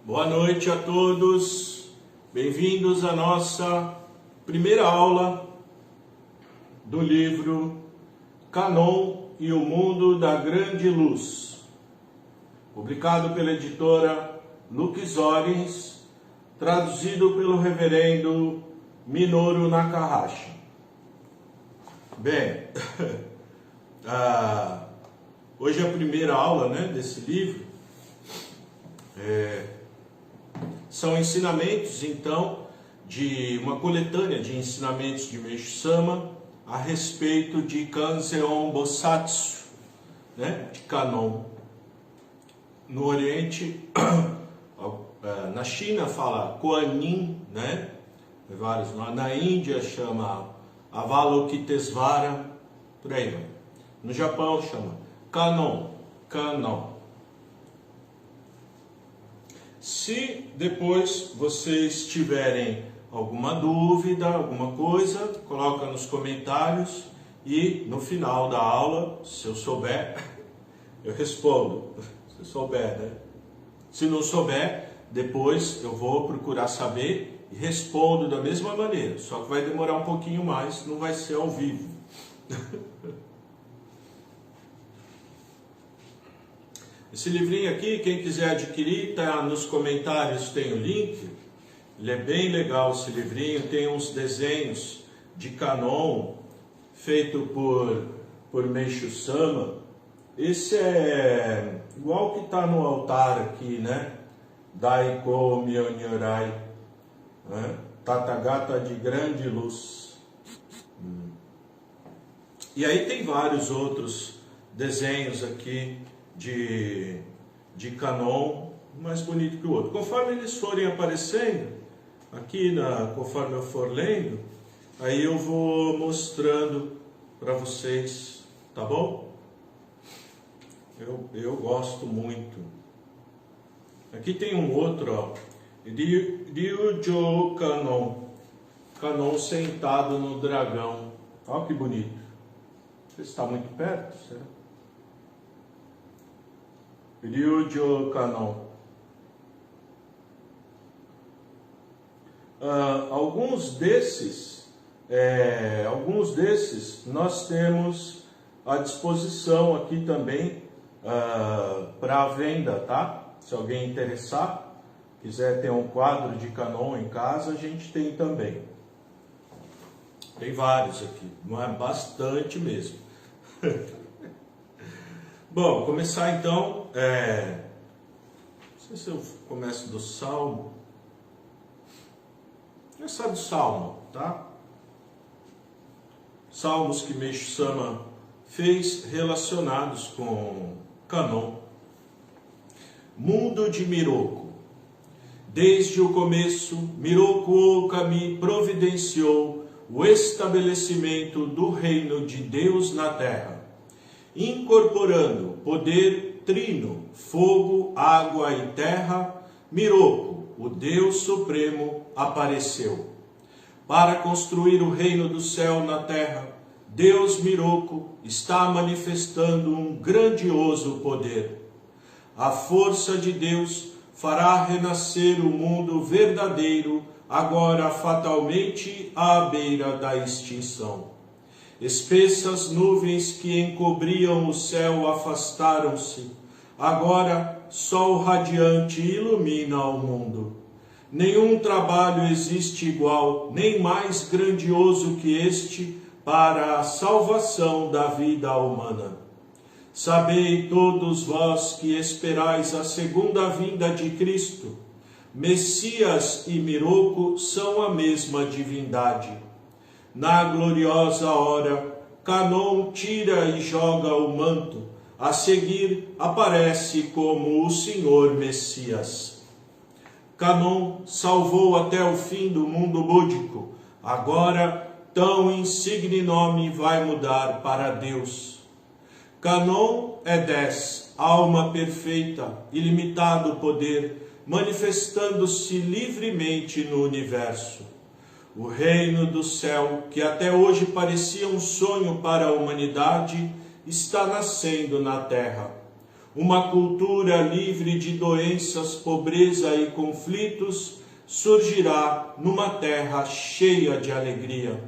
Boa noite a todos, bem-vindos à nossa primeira aula do livro Canon e o Mundo da Grande Luz, publicado pela editora Lux Orens, traduzido pelo reverendo Minoru Nakahashi. Bem, hoje é a primeira aula desse livro. São ensinamentos, então, de uma coletânea de ensinamentos de Meishu Sama a respeito de Kanzeon Bosatsu, de Kanon. No Oriente, na China fala Kuan-Yin, vários, na Índia chama Avalokitesvara, por aí vai. No Japão chama Kanon, Kanon. Se depois vocês tiverem alguma dúvida, alguma coisa, coloca nos comentários e no final da aula, se eu souber, eu respondo. Se eu souber, Se não souber, depois eu vou procurar saber e respondo da mesma maneira. Só que vai demorar um pouquinho mais, não vai ser ao vivo. Esse livrinho aqui, quem quiser adquirir, tá nos comentários, tem o link. Ele é bem legal, esse livrinho, tem uns desenhos de Kanon, feito por Meishu Sama. Esse é igual que está no altar aqui, Daiko Myonyorai, Tathagata de grande luz. E aí tem vários outros desenhos aqui de Kanon, um mais bonito que o outro. Conforme eles forem aparecendo, aqui conforme eu for lendo, aí eu vou mostrando para vocês, tá bom? Eu gosto muito. Aqui tem um outro, Ryujo Kanon, Kanon sentado no dragão. Olha que bonito. Está muito perto, será? Ryujo Kanon. Alguns desses nós temos à disposição aqui também para venda, tá? Se alguém interessar, quiser ter um quadro de Kanon em casa, a gente tem também. Tem vários aqui, não é bastante mesmo. Bom, começar então, não sei se eu começo do Salmo. Começar do Salmo, tá? Salmos que Meishu Sama fez relacionados com Kanon. Mundo de Miroku. Desde o começo, Miroku Okami providenciou o estabelecimento do reino de Deus na terra, incorporando poder trino, fogo, água e terra. Miroku, o Deus Supremo, apareceu. Para construir o reino do céu na terra, Deus Miroku está manifestando um grandioso poder. A força de Deus fará renascer o mundo verdadeiro, agora fatalmente à beira da extinção. Espessas nuvens que encobriam o céu afastaram-se. Agora, sol radiante ilumina o mundo. Nenhum trabalho existe igual, nem mais grandioso que este, para a salvação da vida humana. Sabei todos vós que esperais a segunda vinda de Cristo. Messias e Miroku são a mesma divindade. Na gloriosa hora, Kanon tira e joga o manto. A seguir, aparece como o Senhor Messias. Kanon salvou até o fim do mundo búdico. Agora, tão insigne nome vai mudar para Deus. Kanon é 10, alma perfeita, ilimitado poder, manifestando-se livremente no universo. O reino do céu, que até hoje parecia um sonho para a humanidade, está nascendo na terra. Uma cultura livre de doenças, pobreza e conflitos surgirá numa terra cheia de alegria.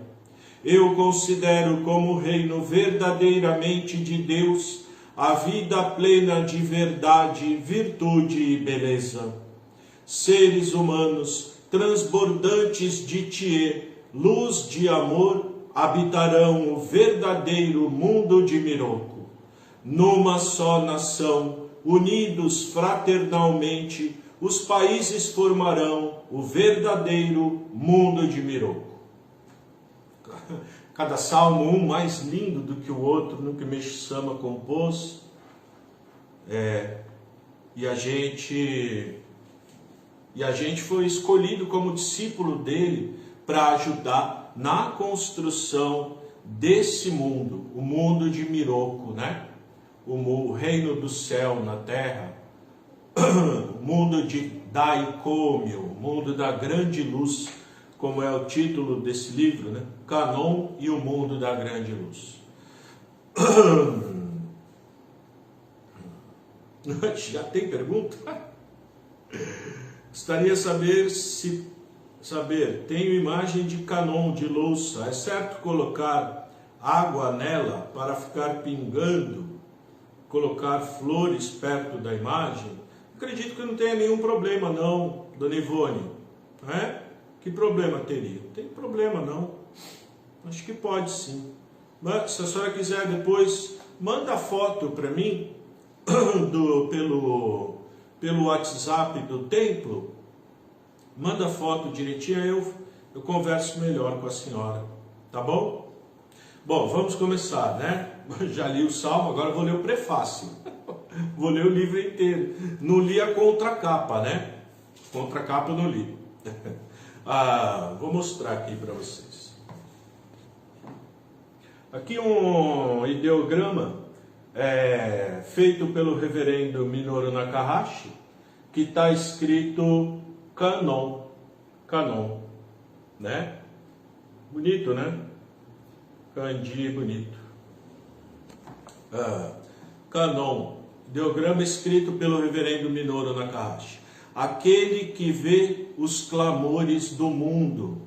Eu considero como reino verdadeiramente de Deus a vida plena de verdade, virtude e beleza. Seres humanos transbordantes de Tietê, luz de amor, habitarão o verdadeiro mundo de Miroco. Numa só nação, unidos fraternalmente, os países formarão o verdadeiro mundo de Miroco. Cada salmo, um mais lindo do que o outro, no que Meixo Sama compôs. E a gente foi escolhido como discípulo dele para ajudar na construção desse mundo, o mundo de Miroco, né? O reino do céu na terra, o mundo de Daicômio, o mundo da grande luz, como é o título desse livro, né? Canon e o mundo da grande luz. Já tem pergunta? Gostaria de saber, tenho imagem de Canon, de louça, é certo colocar água nela para ficar pingando, colocar flores perto da imagem? Acredito que não tenha nenhum problema não, dona Ivone, né? Que problema teria? Não tem problema não, acho que pode sim. Mas, se a senhora quiser depois, manda a foto para mim, pelo WhatsApp do templo, manda a foto direitinho, aí eu converso melhor com a senhora, tá bom? Bom, vamos começar, né? Já li o Salmo, agora vou ler o prefácio. Vou ler o livro inteiro. Não li a contracapa, né? Contracapa eu não li. Vou mostrar aqui para vocês. Aqui um ideograma feito pelo reverendo Minoru Nakahashi, que está escrito Canon, né? Bonito, né? Kanji bonito. Canon, ideograma escrito pelo reverendo Minoru Nakahashi. Aquele que vê os clamores do mundo.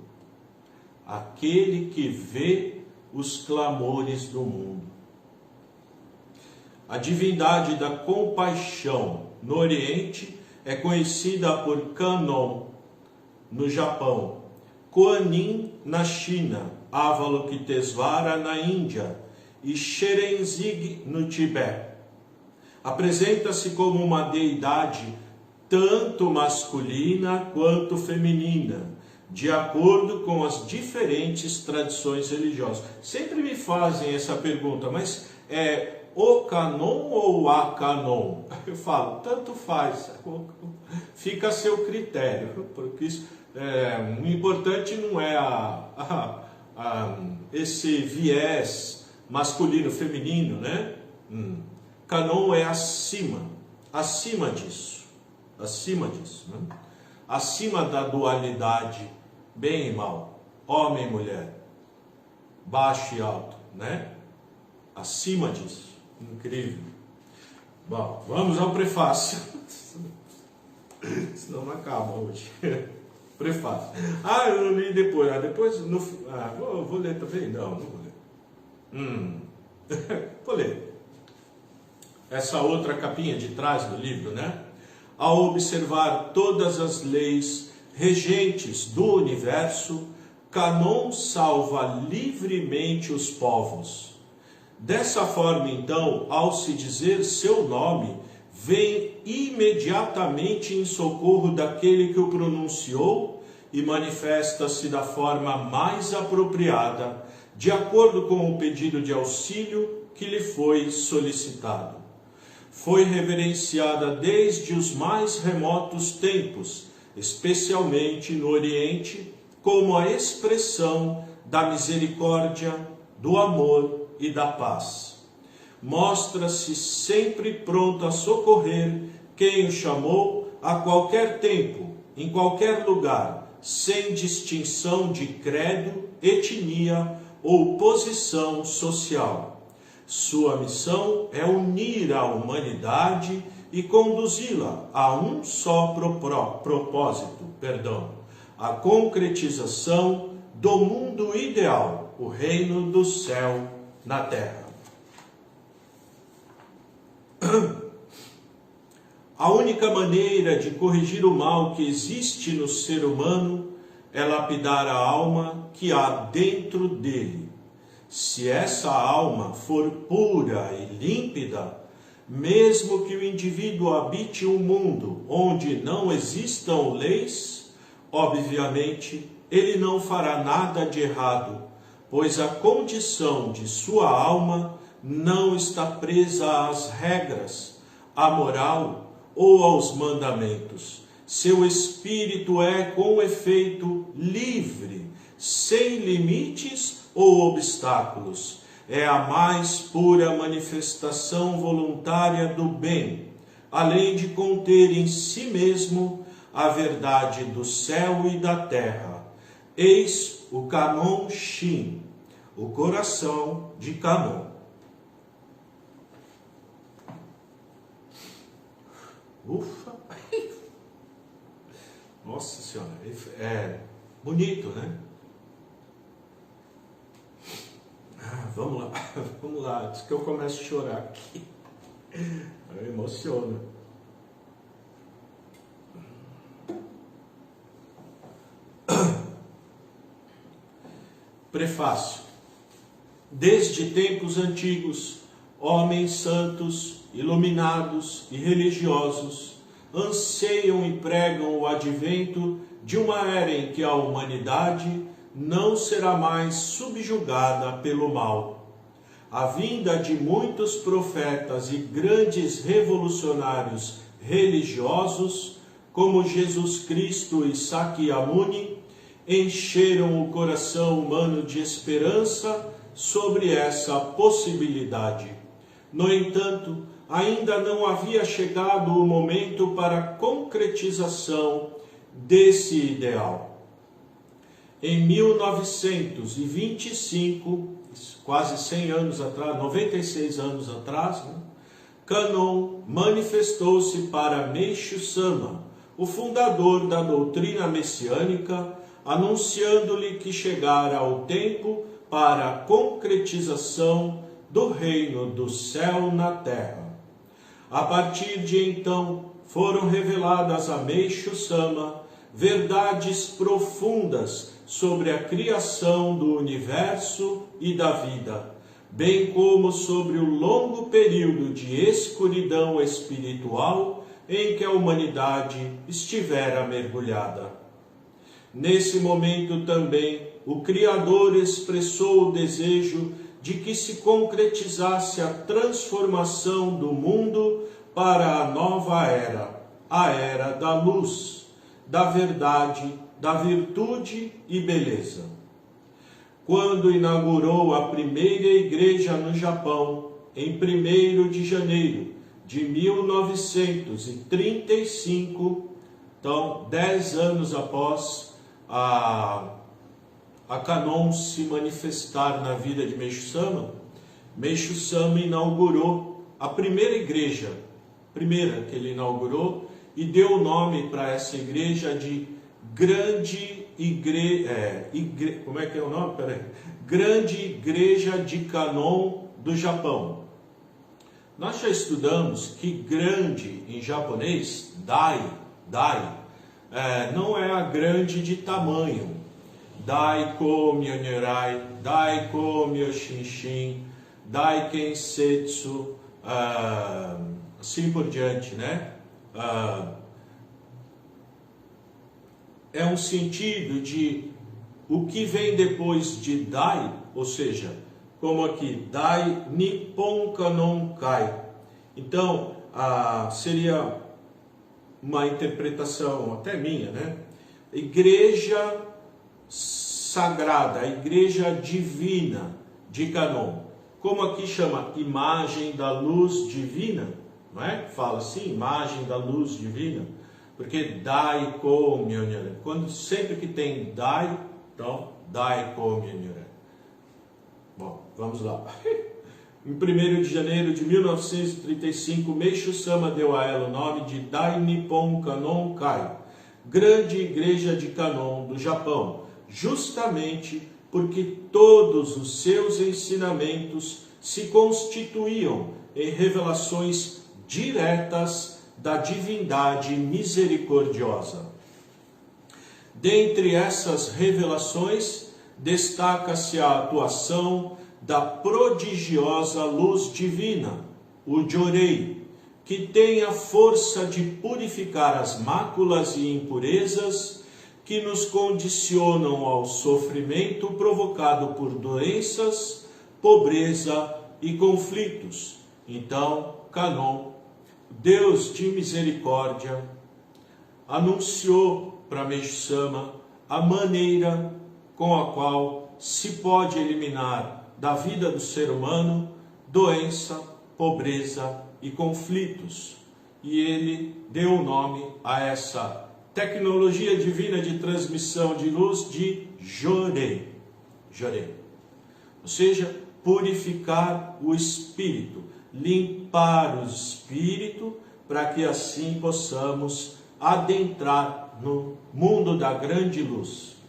Aquele que vê os clamores do mundo. A divindade da compaixão no Oriente é conhecida por Kanon no Japão, Kuan-Yin na China, Avalokitesvara na Índia e Sherenzig no Tibete. Apresenta-se como uma deidade tanto masculina quanto feminina, de acordo com as diferentes tradições religiosas. Sempre me fazem essa pergunta, mas o Canon ou a Canon? Eu falo, tanto faz, fica a seu critério, porque o importante não é esse viés masculino-feminino, né? Canon é acima disso, né? Acima da dualidade, bem e mal, homem e mulher, baixo e alto, né? Acima disso. Incrível. Bom, vamos ao prefácio. Senão não acaba hoje. Prefácio. Eu não li depois. Vou ler também? Não vou ler. Vou ler. Essa outra capinha de trás do livro, né? Ao observar todas as leis regentes do universo, Canon salva livremente os povos. Dessa forma, então, ao se dizer seu nome, vem imediatamente em socorro daquele que o pronunciou e manifesta-se da forma mais apropriada, de acordo com o pedido de auxílio que lhe foi solicitado. Foi reverenciada desde os mais remotos tempos, especialmente no Oriente, como a expressão da misericórdia, do amor e da paz. Mostra-se sempre pronto a socorrer quem o chamou a qualquer tempo, em qualquer lugar, sem distinção de credo, etnia ou posição social. Sua missão é unir a humanidade e conduzi-la a um só propósito, a concretização do mundo ideal, o reino do céu na terra. A única maneira de corrigir o mal que existe no ser humano é lapidar a alma que há dentro dele. Se essa alma for pura e límpida, mesmo que o indivíduo habite um mundo onde não existam leis, obviamente ele não fará nada de errado, pois a condição de sua alma não está presa às regras, à moral ou aos mandamentos. Seu espírito é, com efeito, livre, sem limites ou obstáculos. É a mais pura manifestação voluntária do bem, além de conter em si mesmo a verdade do céu e da terra. Eis o Canon Shin, o coração de Canon. Ufa! Nossa Senhora, é bonito, né? Vamos lá, antes que eu comece a chorar aqui. Eu emociono. Prefácio. Desde tempos antigos, homens santos, iluminados e religiosos anseiam e pregam o advento de uma era em que a humanidade não será mais subjugada pelo mal. A vinda de muitos profetas e grandes revolucionários religiosos, como Jesus Cristo e Sakyamuni, encheram o coração humano de esperança sobre essa possibilidade. No entanto, ainda não havia chegado o momento para a concretização desse ideal. Em 1925, quase 100 anos atrás, 96 anos atrás, Canon manifestou-se para Meishu Sama, o fundador da doutrina messiânica, anunciando-lhe que chegara o tempo para a concretização do reino do céu na terra. A partir de então, foram reveladas a Meishu Sama verdades profundas sobre a criação do universo e da vida, bem como sobre o longo período de escuridão espiritual em que a humanidade estivera mergulhada. Nesse momento também, o Criador expressou o desejo de que se concretizasse a transformação do mundo para a nova era, a era da luz, da verdade, da virtude e beleza. Quando inaugurou a primeira igreja no Japão, em 1º de janeiro de 1935, então 10 anos após a Canon se manifestar na vida de Meishu Sama inaugurou a primeira igreja, primeira que ele inaugurou, e deu o nome para essa igreja de Grande como é que é o nome? Grande Igreja de Canon do Japão. Nós já estudamos que grande em japonês, dai, não é a grande de tamanho. Daiko Myonerai, Daiko Myoshinshin, Daiken Setsu, assim por diante, né? É um sentido de o que vem depois de Dai, ou seja, como aqui, Dai Nippon Kanon Kai. Então, seria uma interpretação até minha, né? Igreja sagrada, a igreja divina de Canon. Como aqui chama imagem da luz divina, não é? Fala assim, imagem da luz divina. Porque Daiko Myonerai. Sempre que tem Dai, então Daiko Myonerai. Bom, vamos lá. Em 1º de janeiro de 1935, Meishu Sama deu a ela o nome de Dai Nippon Kannon Kai, Grande Igreja de Kannon do Japão, justamente porque todos os seus ensinamentos se constituíam em revelações diretas da divindade misericordiosa. Dentre essas revelações, destaca-se a atuação da prodigiosa luz divina, o Jorei, que tem a força de purificar as máculas e impurezas que nos condicionam ao sofrimento provocado por doenças, pobreza e conflitos. Então, Kannon, Deus de misericórdia, anunciou para Meishu Sama a maneira com a qual se pode eliminar da vida do ser humano doença, pobreza e conflitos. E ele deu o nome a essa tecnologia divina de transmissão de luz de Jorei. Jorei. Ou seja, purificar o espírito, limpar o espírito, para que assim possamos adentrar no mundo da grande luz.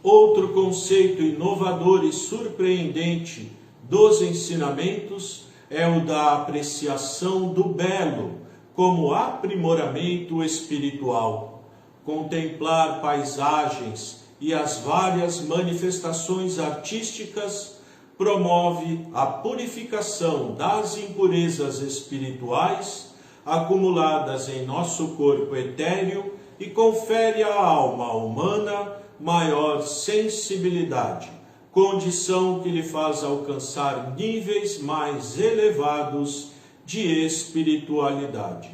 Outro conceito inovador e surpreendente dos ensinamentos é o da apreciação do belo como aprimoramento espiritual. Contemplar paisagens e as várias manifestações artísticas promove a purificação das impurezas espirituais acumuladas em nosso corpo etéreo e confere à alma humana maior sensibilidade, condição que lhe faz alcançar níveis mais elevados de espiritualidade.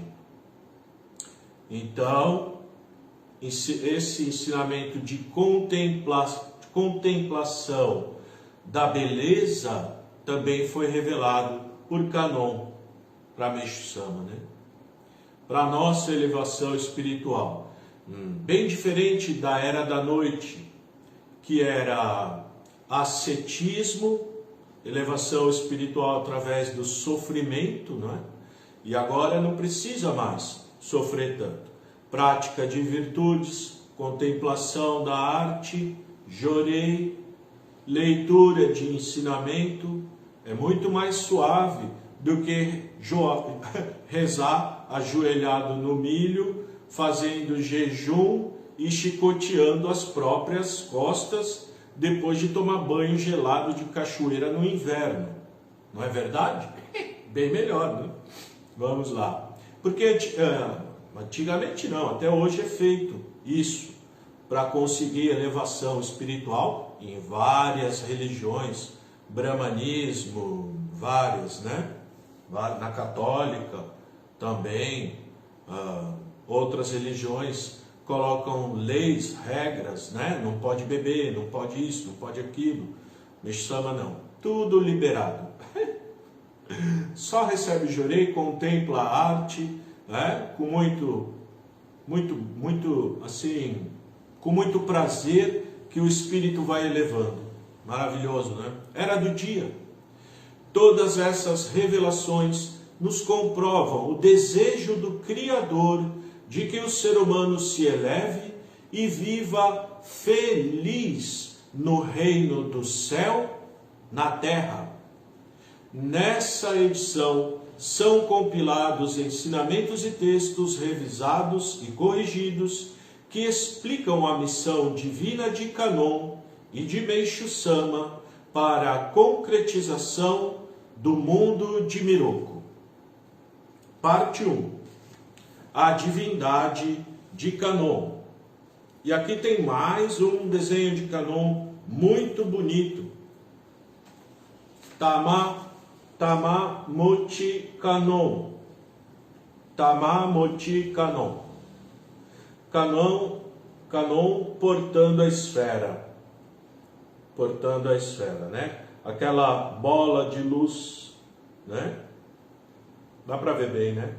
Então, esse ensinamento de contemplação da beleza também foi revelado por Kannon para Meishu Sama, né? Para a nossa elevação espiritual. Bem diferente da Era da Noite, que era ascetismo, elevação espiritual através do sofrimento, não é? E agora não precisa mais sofrer tanto. Prática de virtudes, contemplação da arte, Jorei, leitura de ensinamento, é muito mais suave do que rezar ajoelhado no milho, fazendo jejum e chicoteando as próprias costas depois de tomar banho gelado de cachoeira no inverno. Não é verdade? Bem melhor, né? Vamos lá. Porque antigamente não, até hoje é feito isso para conseguir elevação espiritual em várias religiões, brahmanismo, várias, né? Na católica também, outras religiões colocam leis, regras, né? Não pode beber, não pode isso, não pode aquilo. Meishu Sama não. Tudo liberado. Só recebe Jorei, contempla a arte, né? Com muito prazer que o espírito vai elevando. Maravilhoso, né? Era do dia. Todas essas revelações nos comprovam o desejo do Criador de que o ser humano se eleve e viva feliz no reino do céu, na terra. Nessa edição são compilados ensinamentos e textos revisados e corrigidos que explicam a missão divina de Kannon e de Meishu Sama para a concretização do mundo de Miroku. Parte 1. A divindade de Kannon. E aqui tem mais um desenho de Kannon muito bonito. Tamamochi Kannon. Tamamochi Kannon. Kannon portando a esfera. Portando a esfera, né? Aquela bola de luz, né? Dá para ver bem, né?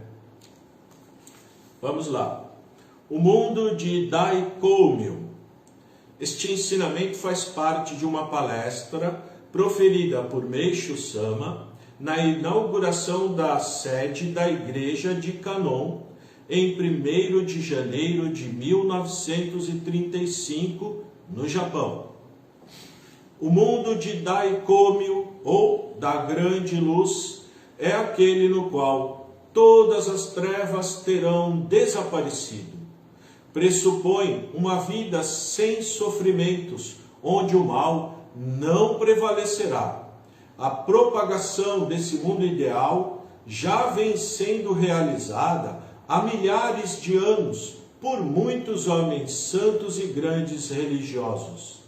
Vamos lá. O mundo de Daikoumyo. Este ensinamento faz parte de uma palestra proferida por Meishu Sama na inauguração da sede da igreja de Kannon em 1º de janeiro de 1935, no Japão. O mundo de Daikomyo, ou da grande luz, é aquele no qual todas as trevas terão desaparecido. Pressupõe uma vida sem sofrimentos, onde o mal não prevalecerá. A propagação desse mundo ideal já vem sendo realizada há milhares de anos por muitos homens santos e grandes religiosos.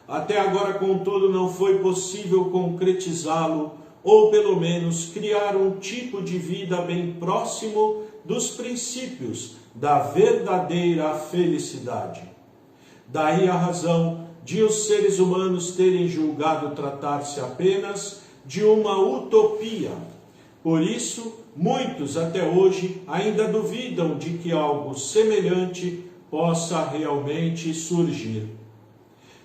Até agora, contudo, não foi possível concretizá-lo, ou pelo menos criar um tipo de vida bem próximo dos princípios da verdadeira felicidade. Daí a razão de os seres humanos terem julgado tratar-se apenas de uma utopia. Por isso, muitos até hoje ainda duvidam de que algo semelhante possa realmente surgir.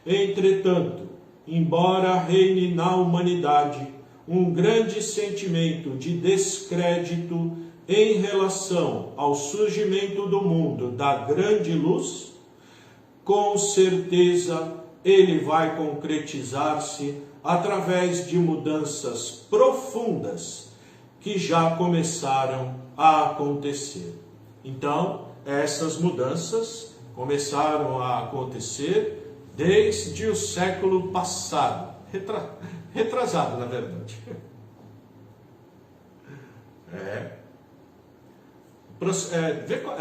Entretanto, embora reine na humanidade um grande sentimento de descrédito em relação ao surgimento do mundo da grande luz, com certeza ele vai concretizar-se através de mudanças profundas que já começaram a acontecer. Então, essas mudanças começaram a acontecer desde o século passado, retrasado, na verdade.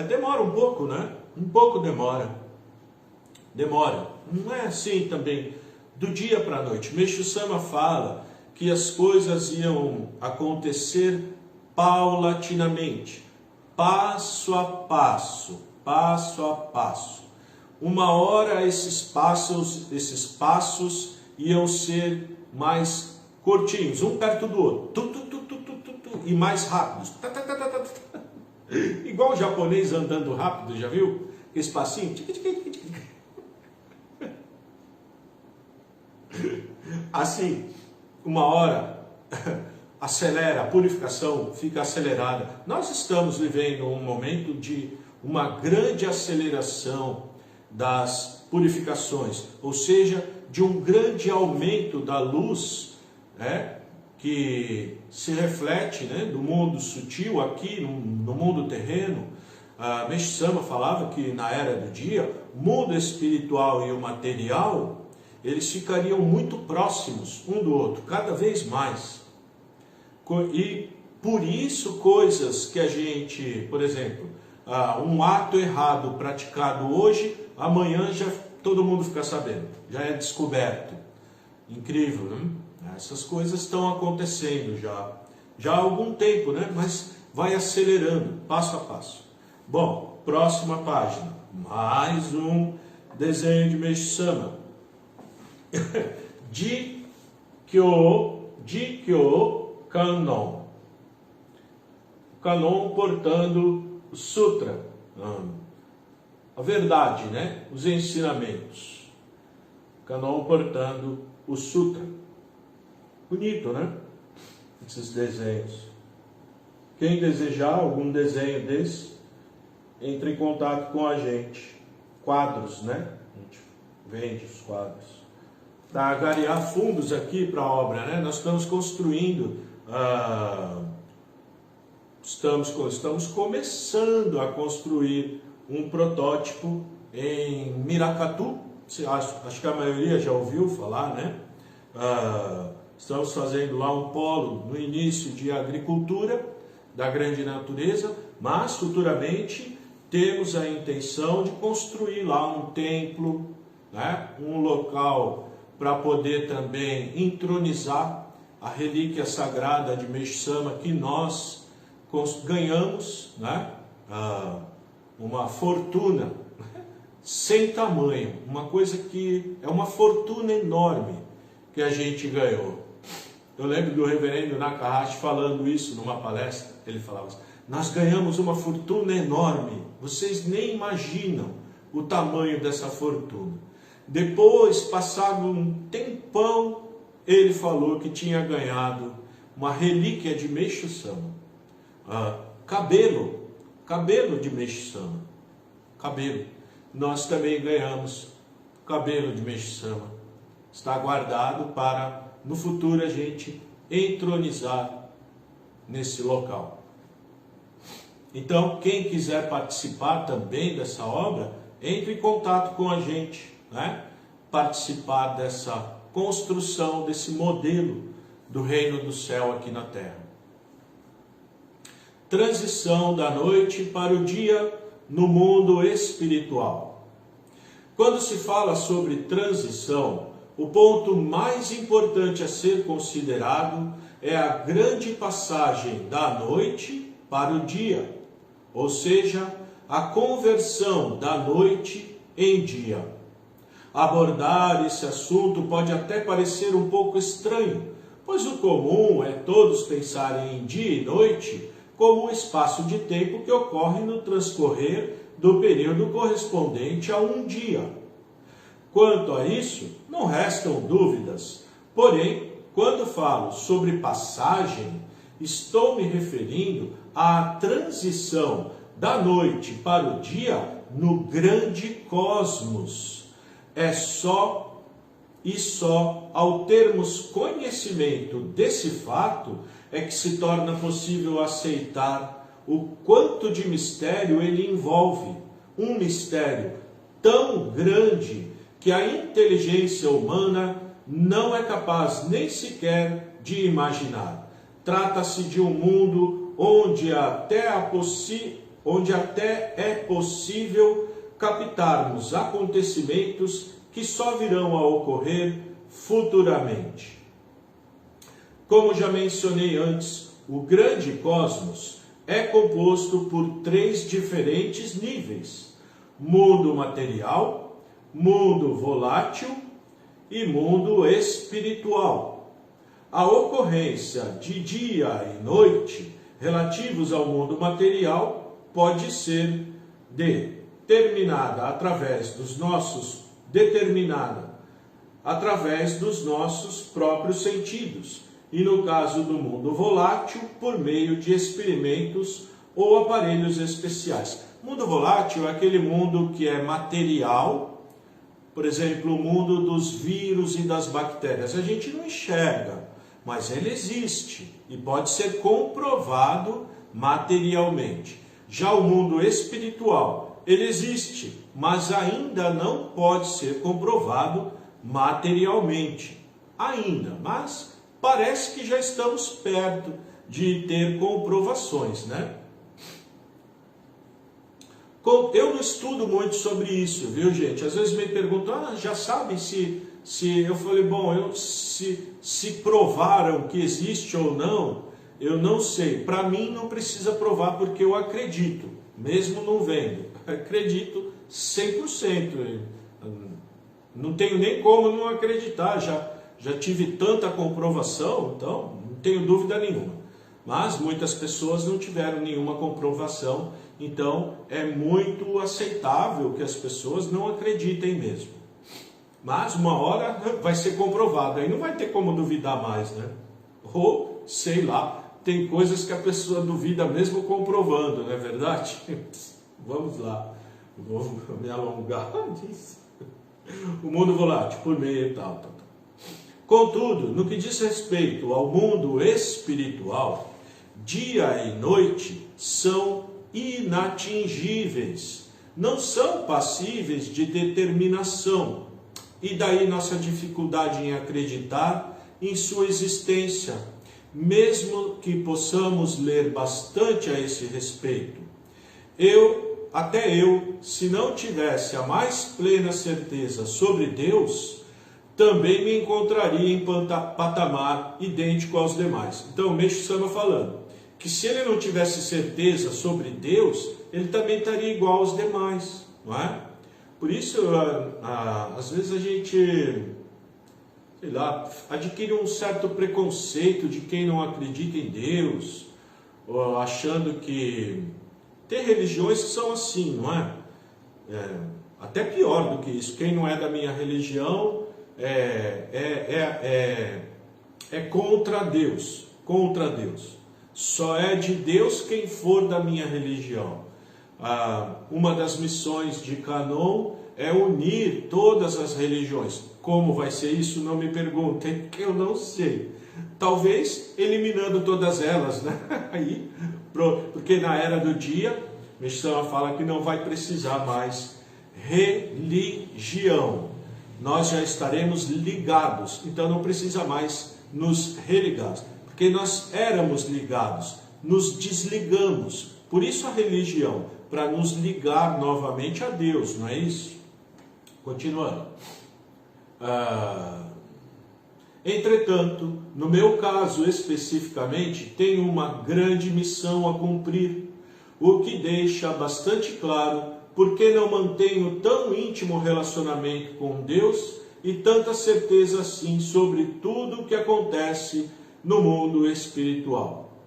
Demora um pouco, né? Um pouco demora. Não é assim também, do dia para a noite. Meishu Sama fala que as coisas iam acontecer paulatinamente, passo a passo. Uma hora esses passos iam ser mais curtinhos, um perto do outro, e mais rápidos. Igual o japonês andando rápido, já viu? Esse passinho. Assim, uma hora acelera, a purificação fica acelerada. Nós estamos vivendo um momento de uma grande aceleração das purificações, ou seja, de um grande aumento da luz, que se reflete, do mundo sutil aqui no mundo terreno. Meishu Sama falava que na era do dia, o mundo espiritual e o material, eles ficariam muito próximos um do outro, cada vez mais. E por isso coisas que a gente, por exemplo, um ato errado praticado hoje, amanhã já todo mundo fica sabendo, já é descoberto. Incrível, né? Essas coisas estão acontecendo já há algum tempo, né? Mas vai acelerando, passo a passo. Bom, próxima página. Mais um desenho de Meishu Sama. Jikyo Kannon. Kannon portando o sutra. A verdade, né? Os ensinamentos. Kannon portando o sutra. Bonito, né? Esses desenhos. Quem desejar algum desenho desse, entre em contato com a gente. Quadros, né? A gente vende os quadros. Para agariar fundos aqui para a obra, né? Nós estamos construindo, estamos começando a construir um protótipo em Miracatu. Acho que a maioria já ouviu falar, né? Estamos fazendo lá um polo no início de agricultura da grande natureza, mas futuramente temos a intenção de construir lá um templo, né? Um local para poder também entronizar a relíquia sagrada de Meishu Sama, que nós ganhamos, né? Uma fortuna sem tamanho, uma coisa que é uma fortuna enorme que a gente ganhou. Eu lembro do reverendo Nakahashi falando isso numa palestra. Ele falava assim: nós ganhamos uma fortuna enorme, vocês nem imaginam o tamanho dessa fortuna. Depois, passado um tempão, ele falou que tinha ganhado uma relíquia de Meixo Sama. Cabelo de Meixo Sama. Cabelo. Nós também ganhamos cabelo de Meixo Sama. Está guardado para, no futuro, a gente entronizar nesse local. Então, quem quiser participar também dessa obra, entre em contato com a gente, né? Participar dessa construção, desse modelo do reino do céu aqui na terra. Transição da noite para o dia no mundo espiritual. Quando se fala sobre transição, o ponto mais importante a ser considerado é a grande passagem da noite para o dia, ou seja, a conversão da noite em dia. Abordar esse assunto pode até parecer um pouco estranho, pois o comum é todos pensarem em dia e noite como um espaço de tempo que ocorre no transcorrer do período correspondente a um dia. Quanto a isso, não restam dúvidas. Porém, quando falo sobre passagem, estou me referindo à transição da noite para o dia no grande cosmos. É só ao termos conhecimento desse fato é que se torna possível aceitar o quanto de mistério ele envolve. Um mistério tão grande que a inteligência humana não é capaz nem sequer de imaginar. Trata-se de um mundo onde até é possível captarmos acontecimentos que só virão a ocorrer futuramente. Como já mencionei antes, o grande cosmos é composto por 3 diferentes níveis: mundo material, mundo volátil e mundo espiritual. A ocorrência de dia e noite relativos ao mundo material pode ser determinada através dos nossos próprios sentidos, e no caso do mundo volátil, por meio de experimentos ou aparelhos especiais. Mundo volátil é aquele mundo que é material, por exemplo, o mundo dos vírus e das bactérias. A gente não enxerga, mas ele existe e pode ser comprovado materialmente. Já o mundo espiritual, ele existe, mas ainda não pode ser comprovado materialmente. Ainda, mas parece que já estamos perto de ter comprovações, né? Eu não estudo muito sobre isso, viu, gente? Às vezes me perguntam, já sabem se eu falei, se provaram que existe ou não, eu não sei. Para mim não precisa provar porque eu acredito, mesmo não vendo. Acredito 100%. Não tenho nem como não acreditar, já tive tanta comprovação, então não tenho dúvida nenhuma. Mas muitas pessoas não tiveram nenhuma comprovação, então é muito aceitável que as pessoas não acreditem mesmo. Mas uma hora vai ser comprovado, aí não vai ter como duvidar mais, né? Ou, sei lá, tem coisas que a pessoa duvida mesmo comprovando, não é verdade? Vamos lá, vou me alongar nisso. O mundo volátil, por meio e tal. Contudo, no que diz respeito ao mundo espiritual, dia e noite são inatingíveis, não são passíveis de determinação, e daí nossa dificuldade em acreditar em sua existência, mesmo que possamos ler bastante a esse respeito. Até eu, se não tivesse a mais plena certeza sobre Deus, também me encontraria em patamar idêntico aos demais. Então, Meixo Sama falando que se ele não tivesse certeza sobre Deus, ele também estaria igual aos demais, não é? Por isso, às vezes a gente, sei lá, adquire um certo preconceito de quem não acredita em Deus, achando que tem religiões que são assim, não é? Até pior do que isso. Quem não é da minha religião é contra Deus, contra Deus. Só é de Deus quem for da minha religião. Uma das missões de Canon é unir todas as religiões. Como vai ser isso? Não me perguntem, que eu não sei. Talvez eliminando todas elas, né? Aí, porque na era do dia, Meshama fala que não vai precisar mais religião. Nós já estaremos ligados, então não precisa mais nos religar, porque nós éramos ligados, nos desligamos. Por isso a religião, para nos ligar novamente a Deus, não é isso? Continuando. Entretanto, no meu caso especificamente, tenho uma grande missão a cumprir, o que deixa bastante claro porque não mantenho tão íntimo relacionamento com Deus e tanta certeza assim sobre tudo o que acontece no mundo espiritual.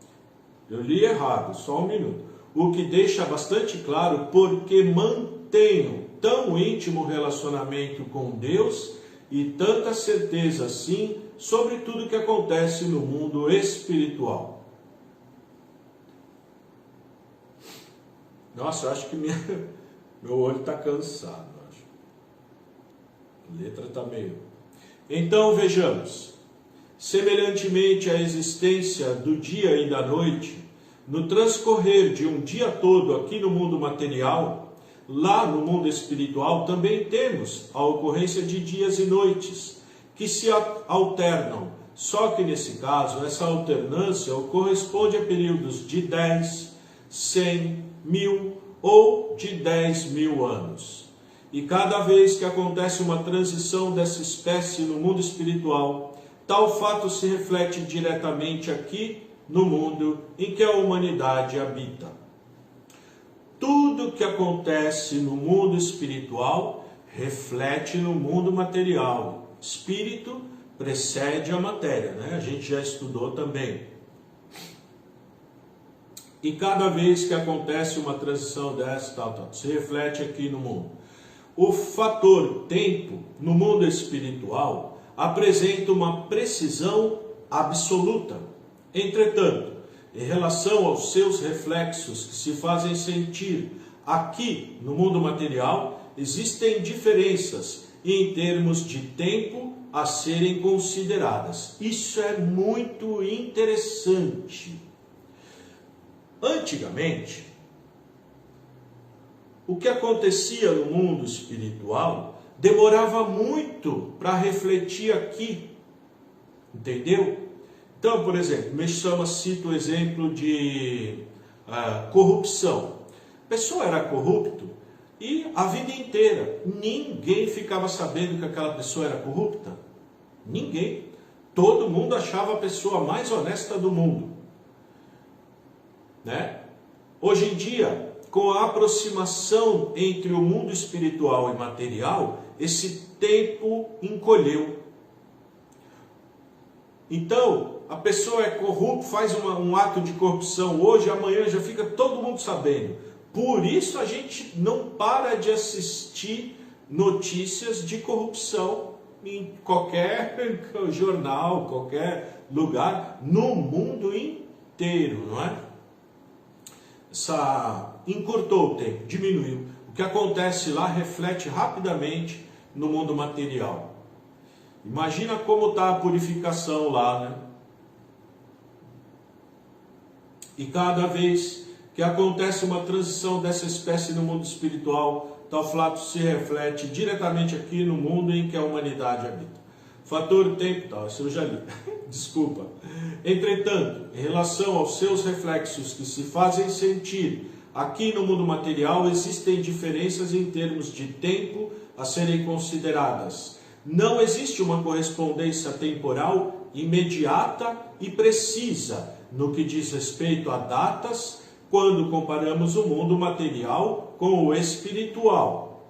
Eu li errado, só um minuto. O que deixa bastante claro porque mantenho tão íntimo relacionamento com Deus e tanta certeza assim sobre tudo o que acontece no mundo espiritual. Nossa, eu acho que meu olho está cansado. Acho. A letra está meio... Então vejamos. Semelhantemente à existência do dia e da noite, no transcorrer de um dia todo aqui no mundo material, lá no mundo espiritual também temos a ocorrência de dias e noites, que se alternam. Só que nesse caso, essa alternância corresponde a períodos de 10, 100, 1000 ou de 10.000 anos. E cada vez que acontece uma transição dessa espécie no mundo espiritual, tal fato se reflete diretamente aqui no mundo em que a humanidade habita. Tudo que acontece no mundo espiritual reflete no mundo material. Espírito precede a matéria, né? A gente já estudou também. E cada vez que acontece uma transição dessa, se reflete aqui no mundo. O fator tempo, no mundo espiritual, apresenta uma precisão absoluta. Entretanto, em relação aos seus reflexos que se fazem sentir aqui no mundo material, existem diferenças em termos de tempo a serem consideradas. Isso é muito interessante. Antigamente, o que acontecia no mundo espiritual demorava muito para refletir aqui, entendeu? Então, por exemplo, Meshama cita o exemplo de corrupção. A pessoa era corrupto e a vida inteira ninguém ficava sabendo que aquela pessoa era corrupta. Ninguém. Todo mundo achava a pessoa mais honesta do mundo. Né? Hoje em dia, com a aproximação entre o mundo espiritual e material, esse tempo encolheu. Então, a pessoa é corrupta, faz um ato de corrupção hoje, amanhã já fica todo mundo sabendo. Por isso a gente não para de assistir notícias de corrupção em qualquer jornal, qualquer lugar, no mundo inteiro, não é? Encurtou o tempo, diminuiu. O que acontece lá reflete rapidamente no mundo material. Imagina como está a purificação lá, né? E cada vez que acontece uma transição dessa espécie no mundo espiritual, tal fato se reflete diretamente aqui no mundo em que a humanidade habita. Fator tempo, tal, isso eu já li. Desculpa. Entretanto, em relação aos seus reflexos que se fazem sentir aqui no mundo material, existem diferenças em termos de tempo a serem consideradas. Não existe uma correspondência temporal imediata e precisa no que diz respeito a datas, quando comparamos o mundo material com o espiritual.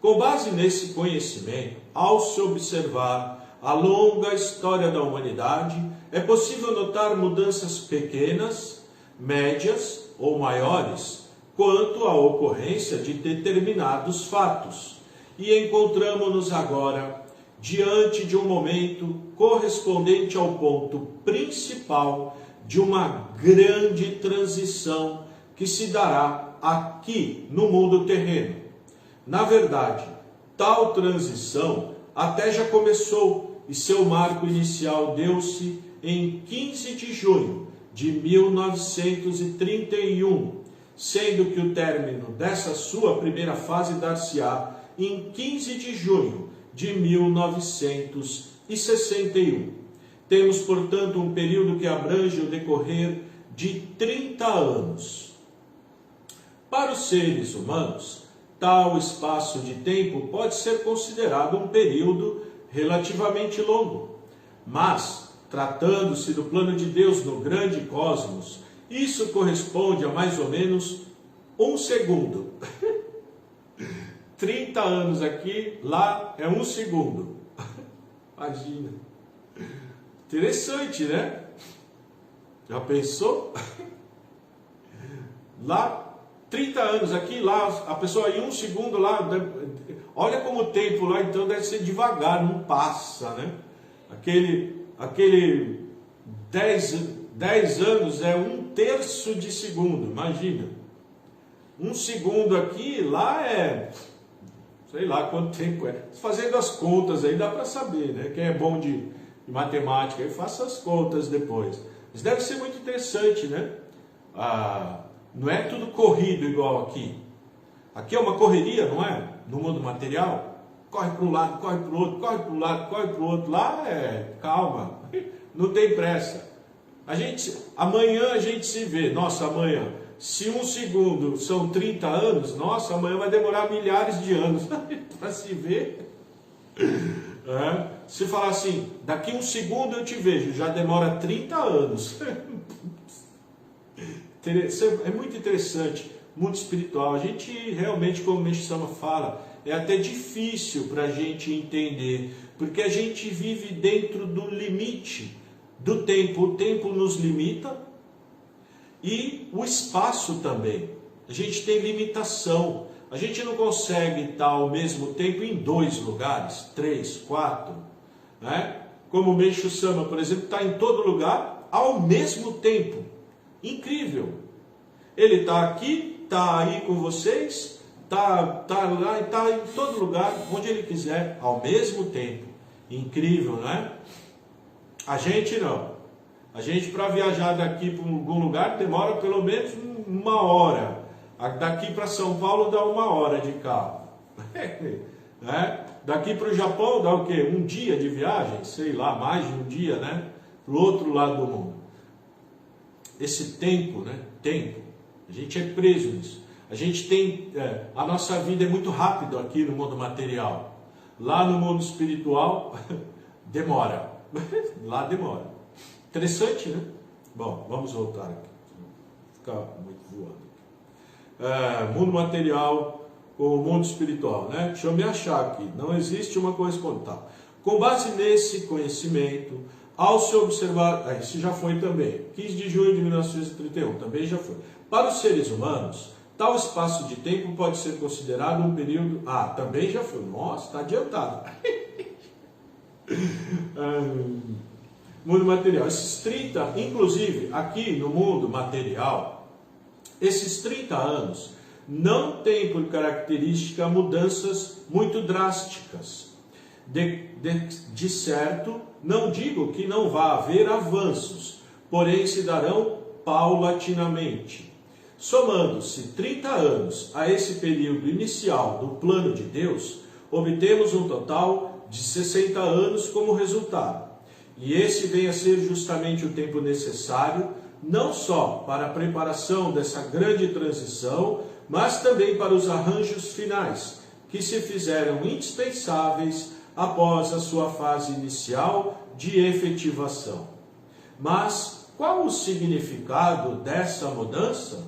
Com base nesse conhecimento, ao se observar a longa história da humanidade, é possível notar mudanças pequenas, médias ou maiores quanto à ocorrência de determinados fatos. E encontramos-nos agora diante de um momento correspondente ao ponto principal de uma grande transição que se dará aqui no mundo terreno. Na verdade, tal transição até já começou e seu marco inicial deu-se em 15 de junho de 1931, sendo que o término dessa sua primeira fase dar-se-á em 15 de junho de 1961. Temos, portanto, um período que abrange o decorrer de 30 anos. Para os seres humanos, tal espaço de tempo pode ser considerado um período relativamente longo, mas, tratando-se do plano de Deus no grande cosmos, isso corresponde a mais ou menos um segundo. 30 anos aqui, lá é um segundo. Imagina. Interessante, né? Já pensou? Lá, 30 anos aqui, lá, a pessoa em um segundo lá, olha como o tempo lá então deve ser devagar, não passa, né? Aquele 10 anos é 1/3 de segundo, imagina. Um segundo aqui, lá é, sei lá quanto tempo é. Fazendo as contas aí dá para saber, né? Quem é bom de matemática, aí faça as contas depois. Mas deve ser muito interessante, né? Não é tudo corrido igual aqui. Aqui é uma correria, não é? No mundo material. Corre para um lado, corre para o outro, corre para um lado, corre para o outro. Lá é calma, não tem pressa. Amanhã a gente se vê. Nossa, amanhã. Se um segundo são 30 anos, nossa, amanhã vai demorar milhares de anos para se ver. Se falar assim, daqui um segundo eu te vejo, já demora 30 anos. É muito interessante, muito espiritual. A gente realmente, como o Meixo Sama fala, é até difícil para a gente entender, porque a gente vive dentro do limite do tempo. O tempo nos limita e o espaço também. A gente tem limitação. A gente não consegue estar ao mesmo tempo em 2 lugares, 3, 4, né? Como o Meixo Sama, por exemplo, está em todo lugar ao mesmo tempo. Incrível. Ele está aqui, está aí com vocês, está lá, está em todo lugar, onde ele quiser, ao mesmo tempo. Incrível, né? A gente não. A gente, para viajar daqui para algum lugar, demora pelo menos 1 hora. Daqui para São Paulo dá 1 hora de carro. Né? Daqui para o Japão dá o quê? 1 dia de viagem? Sei lá, mais de 1 dia, né? Para o outro lado do mundo. Esse tempo, né? Tempo. A gente é preso nisso. A gente tem... a nossa vida é muito rápida aqui no mundo material. Lá no mundo espiritual, demora. Lá demora. Interessante, né? Bom, vamos voltar aqui. Ficar muito voando. Mundo material ou mundo espiritual, né? Deixa eu me achar aqui. Não existe uma correspondência. Tá. Com base nesse conhecimento, ao se observar... isso já foi também. 15 de junho de 1931, também já foi. Para os seres humanos, tal espaço de tempo pode ser considerado um período... também já foi. Nossa, está adiantado. Mundo material. Esses 30, inclusive, aqui no mundo material, esses 30 anos não têm por característica mudanças muito drásticas. De certo, não digo que não vá haver avanços, porém se darão paulatinamente. Somando-se 30 anos a esse período inicial do plano de Deus, obtemos um total de 60 anos como resultado. E esse vem a ser justamente o tempo necessário, não só para a preparação dessa grande transição, mas também para os arranjos finais, que se fizeram indispensáveis após a sua fase inicial de efetivação. Mas qual o significado dessa mudança?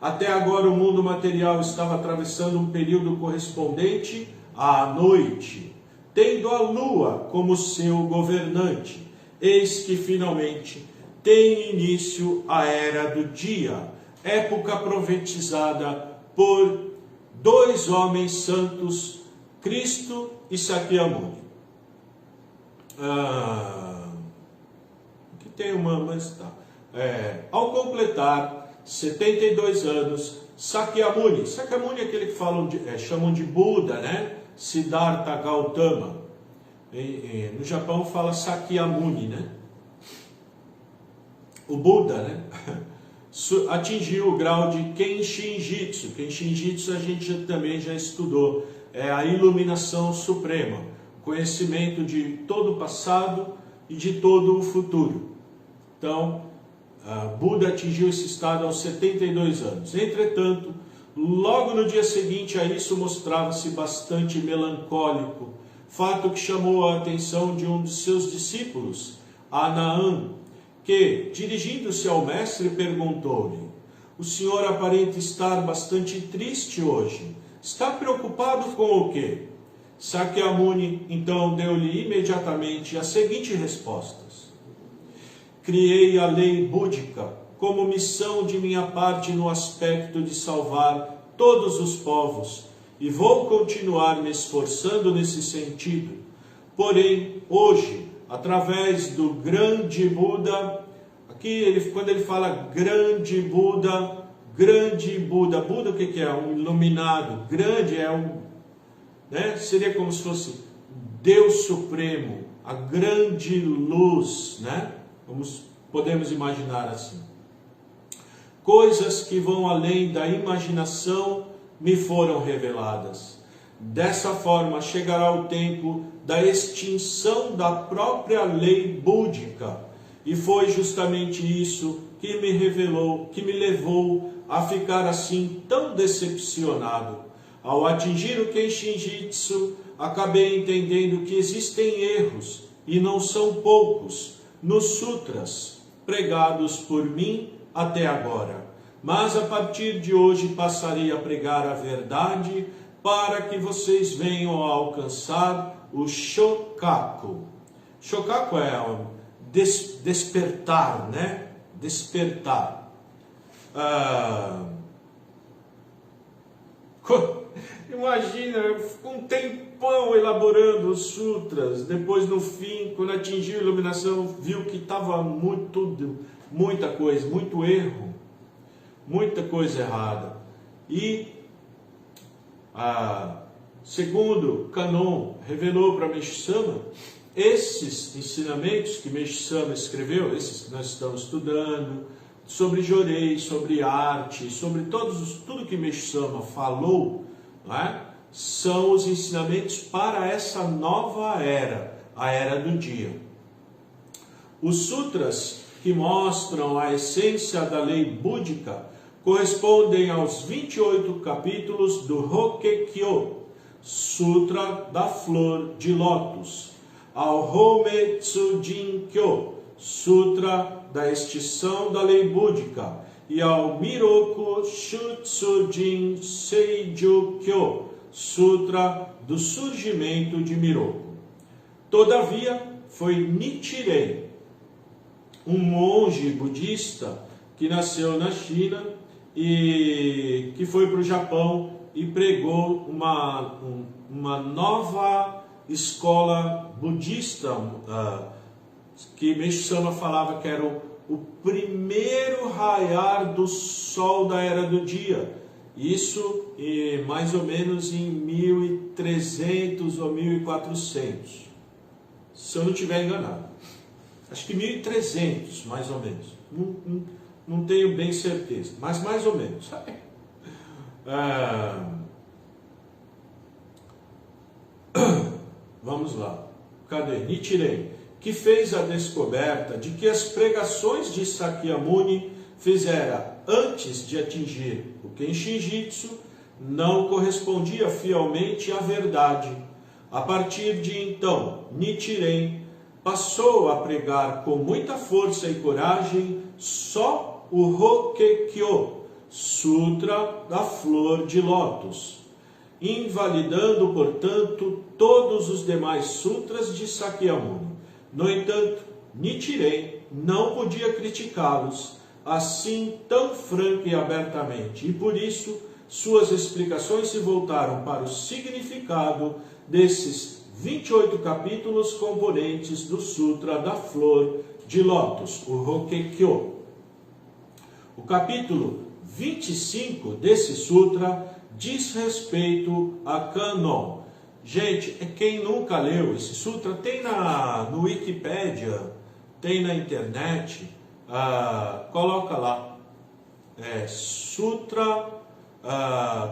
Até agora o mundo material estava atravessando um período correspondente à noite, tendo a lua como seu governante. Eis que finalmente tem início a era do dia, época profetizada por 2 homens santos, Cristo e Sakyamuni. que tem uma, mas tá. Ao completar 72 anos, Sakyamuni é aquele que chamam de Buda, né? Siddhartha Gautama. No Japão fala Sakyamuni, né? O Buda, né? Atingiu o grau de Kenshin Jitsu. Kenshin Jitsu a gente também já estudou. É a iluminação suprema, conhecimento de todo o passado e de todo o futuro. Então, Buda atingiu esse estado aos 72 anos. Entretanto, logo no dia seguinte a isso, mostrava-se bastante melancólico, fato que chamou a atenção de um de seus discípulos, Anaan, que, dirigindo-se ao mestre, perguntou-lhe: o senhor aparenta estar bastante triste hoje. Está preocupado com o quê? Sakyamuni então deu-lhe imediatamente as seguintes respostas: criei a lei búdica como missão de minha parte no aspecto de salvar todos os povos e vou continuar me esforçando nesse sentido. Porém, hoje, através do grande Buda, aqui quando ele fala grande Buda, Buda o que é? Um iluminado, grande né? Seria como se fosse Deus Supremo, a grande luz, né? Podemos imaginar assim. Coisas que vão além da imaginação me foram reveladas. Dessa forma chegará o tempo da extinção da própria lei búdica. E foi justamente isso que me levou a ficar assim tão decepcionado. Ao atingir o Kenshin Jitsu, acabei entendendo que existem erros, e não são poucos, nos sutras pregados por mim até agora. Mas a partir de hoje passarei a pregar a verdade para que vocês venham a alcançar o Shokaku. Shokaku é despertar, né? Despertar. Imagina, um tempão elaborando os sutras, depois no fim, quando atingiu a iluminação, viu que estava muita coisa, muito erro, muita coisa errada. E segundo Kanon revelou para Meishu-sama, esses ensinamentos que Meishu-sama escreveu, esses que nós estamos estudando, sobre Jorei, sobre arte, sobre tudo que Meishu-sama falou, não é? São os ensinamentos para essa nova era, a era do dia. Os sutras que mostram a essência da lei búdica correspondem aos 28 capítulos do Hokkekyo, Sutra da Flor de Lótus, ao Hometsu Jinkyo, Sutra da extinção da lei búdica, e ao Miroku Shutsujin Seijukyo, Sutra do surgimento de Miroku. Todavia, foi Nichiren, um monge budista que nasceu na China e que foi para o Japão e pregou uma nova escola budista, que Meishu-sama falava que era o primeiro raiar do sol da era do dia. Isso mais ou menos em 1300 ou 1400, se eu não estiver enganado. Acho que 1300, mais ou menos. Não tenho bem certeza, mas mais ou menos. Vamos lá. Cadê? Nichiren, que fez a descoberta de que as pregações de Sakyamuni fizera antes de atingir o Kenshin Jitsu não correspondia fielmente à verdade. A partir de então, Nichiren passou a pregar com muita força e coragem só o Hokkekyo, Sutra da Flor de Lótus, invalidando, portanto, todos os demais sutras de Sakyamuni. No entanto, Nichiren não podia criticá-los assim tão franca e abertamente, e por isso suas explicações se voltaram para o significado desses 28 capítulos componentes do Sutra da Flor de Lótus, o Hokkekyo. O capítulo 25 desse Sutra diz respeito a Kannon. Gente, quem nunca leu esse Sutra, tem no Wikipedia, tem na internet, coloca lá, Sutra,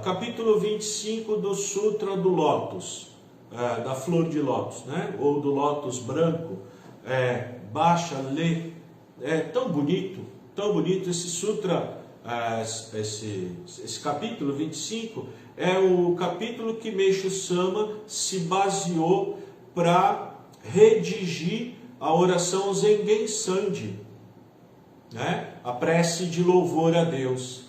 capítulo 25 do Sutra do Lótus, da Flor de Lótus, né? Ou do Lótus branco, baixa, lê, é tão bonito esse Sutra, esse capítulo 25, é o capítulo que Meishu Sama se baseou para redigir a oração Zengen Sandi, né? A prece de louvor a Deus.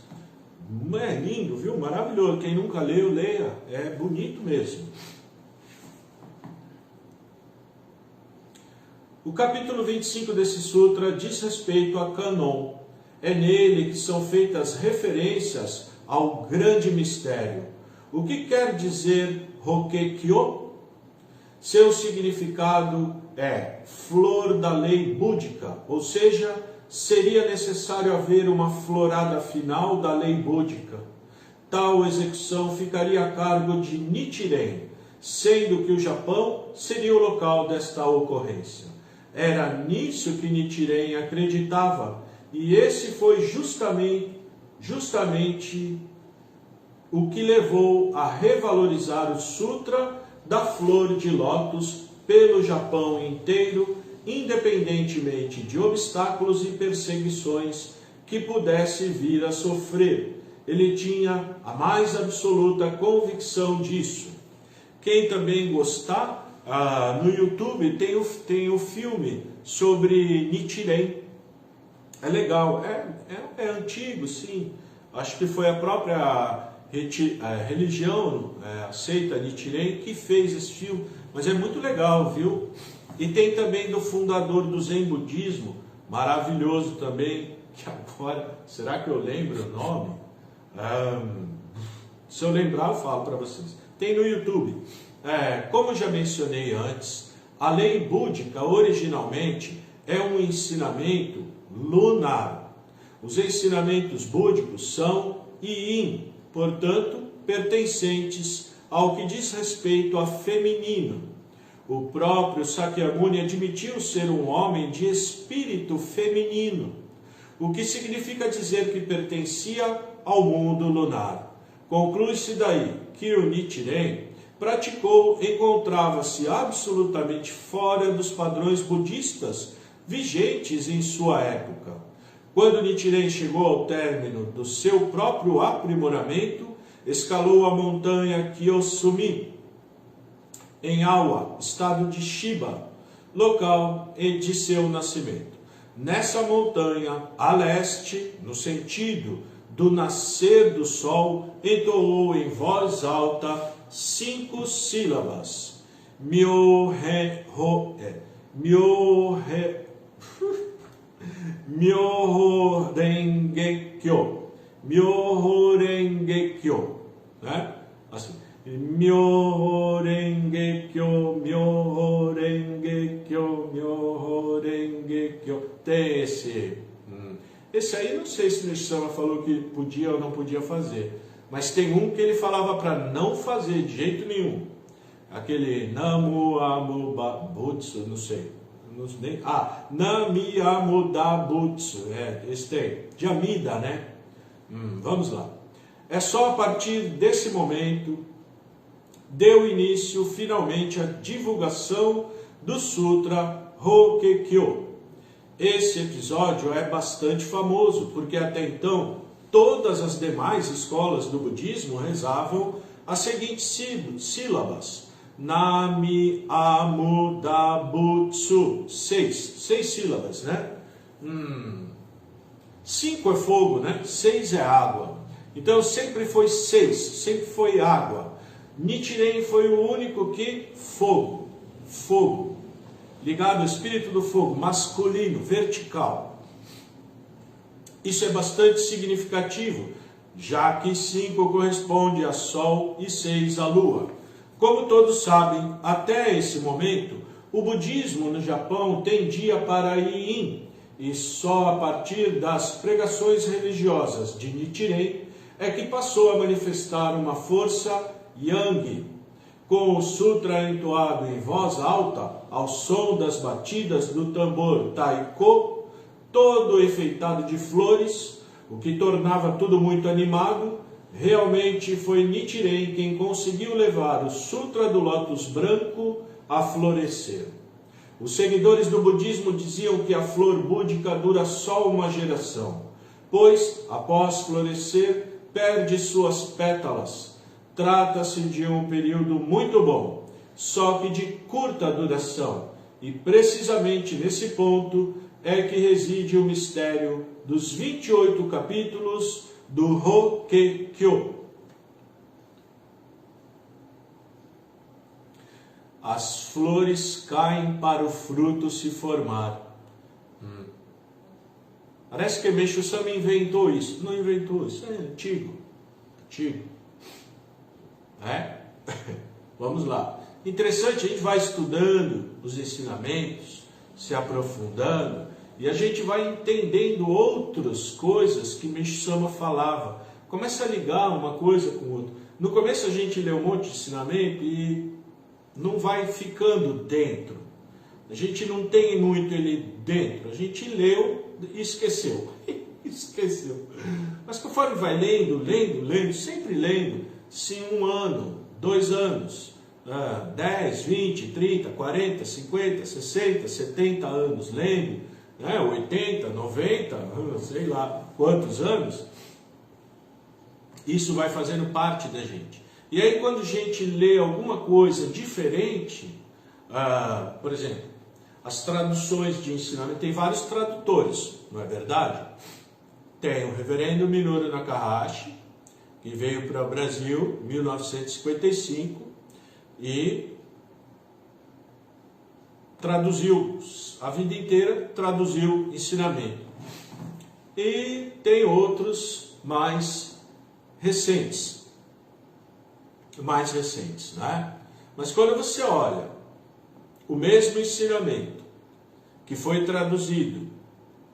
É lindo, viu? Maravilhoso. Quem nunca leu, leia. É bonito mesmo. O capítulo 25 desse sutra diz respeito a Kannon. É nele que são feitas referências ao grande mistério. O que quer dizer Hokkekyo? Seu significado é flor da lei búdica, ou seja, seria necessário haver uma florada final da lei búdica. Tal execução ficaria a cargo de Nichiren, sendo que o Japão seria o local desta ocorrência. Era nisso que Nichiren acreditava, e esse foi justamente o que levou a revalorizar o Sutra da Flor de Lótus pelo Japão inteiro, independentemente de obstáculos e perseguições que pudesse vir a sofrer. Ele tinha a mais absoluta convicção disso. Quem também gostar, no YouTube tem o filme sobre Nichiren. É legal, é antigo, sim. Acho que foi a própria religião, a seita Nichiren, que fez esse filme. Mas é muito legal, viu? E tem também do fundador do Zen Budismo, maravilhoso também, que agora, será que eu lembro o nome? Se eu lembrar, eu falo para vocês. Tem no YouTube. Como já mencionei antes, a lei búdica originalmente é um ensinamento lunar. Os ensinamentos búdicos são yin, portanto, pertencentes ao que diz respeito a feminino. O próprio Sakyamuni admitiu ser um homem de espírito feminino, o que significa dizer que pertencia ao mundo lunar. Conclui-se daí que o Nichiren encontrava-se absolutamente fora dos padrões budistas vigentes em sua época. Quando Nichiren chegou ao término do seu próprio aprimoramento, escalou a montanha Kyosumi, em Awa, estado de Shiba, local de seu nascimento. Nessa montanha, a leste, no sentido do nascer do sol, entoou em voz alta 5 sílabas. Myoho Renge Kyo. Myoho Renge Kyo. Né? Assim. Myoho Renge Kyo, Myoho Renge Kyo, Myoho Renge Kyo. Tem esse. Esse aí não sei se o Nishama falou que podia ou não podia fazer. Mas tem um que ele falava para não fazer de jeito nenhum. Aquele Namu Amida Butsu, não sei. Nami Amida Butsu. Esse tem. De Amida, né? Vamos lá. É só a partir desse momento deu início finalmente a divulgação do Sutra Hokkekyo. Esse episódio é bastante famoso, porque até então todas as demais escolas do budismo rezavam as seguintes sílabas. Nami Amida Butsu. 6 sílabas, né? 5 é fogo, né? 6 é água. Então sempre foi 6, sempre foi água. Nichiren foi o único que fogo, ligado ao espírito do fogo, masculino, vertical. Isso é bastante significativo, já que 5 corresponde a Sol e 6 a Lua. Como todos sabem, até esse momento, o budismo no Japão tendia para Yin, e só a partir das pregações religiosas de Nichiren é que passou a manifestar uma força Yang. Com o sutra entoado em voz alta, ao som das batidas do tambor taiko, todo enfeitado de flores, o que tornava tudo muito animado, realmente foi Nichiren quem conseguiu levar o Sutra do Lótus Branco a florescer. Os seguidores do budismo diziam que a flor búdica dura só uma geração, pois, após florescer, perde suas pétalas. Trata-se de um período muito bom, só que de curta duração, e precisamente nesse ponto é que reside o mistério dos 28 capítulos do Hokekyo. As flores caem para o fruto se formar. Parece que Meishu Sama inventou isso. Não inventou, isso é antigo. Vamos lá. Interessante, a gente vai estudando os ensinamentos, se aprofundando, e a gente vai entendendo outras coisas que Meishu Sama falava. Começa a ligar uma coisa com outra. No começo a gente lê um monte de ensinamento e não vai ficando dentro. A gente não tem muito ele dentro. A gente leu e esqueceu. Esqueceu. Mas conforme vai lendo, sempre lendo, se 1 ano, 2 anos, 10, 20, 30, 40, 50, 60, 70 anos lendo, 80, 90, sei lá quantos anos, isso vai fazendo parte da gente. E aí quando a gente lê alguma coisa diferente, por exemplo, as traduções de ensinamento, tem vários tradutores, não é verdade? Tem o reverendo Minoru Takahashi, que veio para o Brasil em 1955 e traduziu a vida inteira, traduziu ensinamento. E tem outros mais recentes, né? Mas quando você olha o mesmo ensinamento que foi traduzido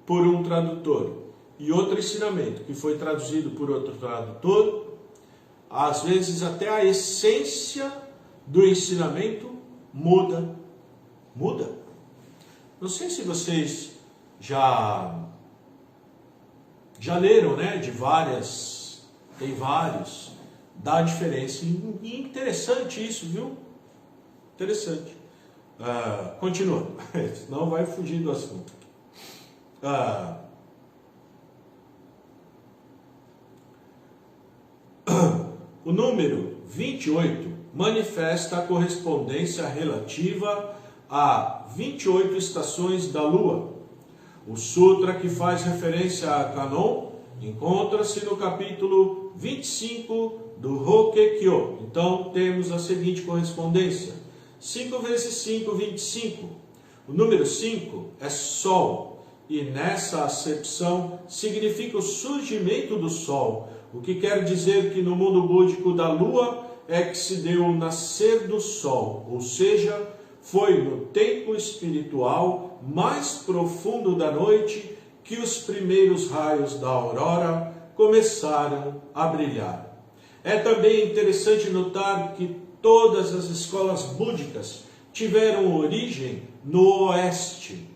por um tradutor e outro ensinamento que foi traduzido por outro tradutor, às vezes até a essência do ensinamento muda. Não sei se vocês já leram, né? Tem vários, dá diferença. E interessante isso, viu? Interessante. Continua, senão vai fugir do assunto. O número 28 manifesta a correspondência relativa a 28 estações da Lua. O sutra que faz referência a Kanon encontra-se no capítulo 25 do Hokekyo. Então temos a seguinte correspondência: 5 vezes 5, 25. O número 5 é Sol, e nessa acepção significa o surgimento do Sol, o que quer dizer que no mundo búdico da Lua é que se deu o nascer do Sol, ou seja, foi no tempo espiritual mais profundo da noite que os primeiros raios da aurora começaram a brilhar. É também interessante notar que todas as escolas búdicas tiveram origem no oeste.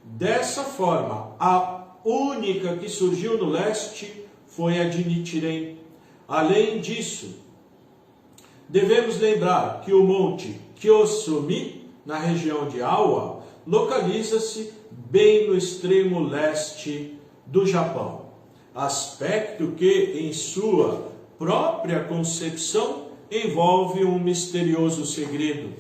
Dessa forma, a única que surgiu no leste foi a de Nichiren. Além disso, devemos lembrar que o monte Kyosumi, na região de Awa, localiza-se bem no extremo leste do Japão, aspecto que, em sua própria concepção, envolve um misterioso segredo.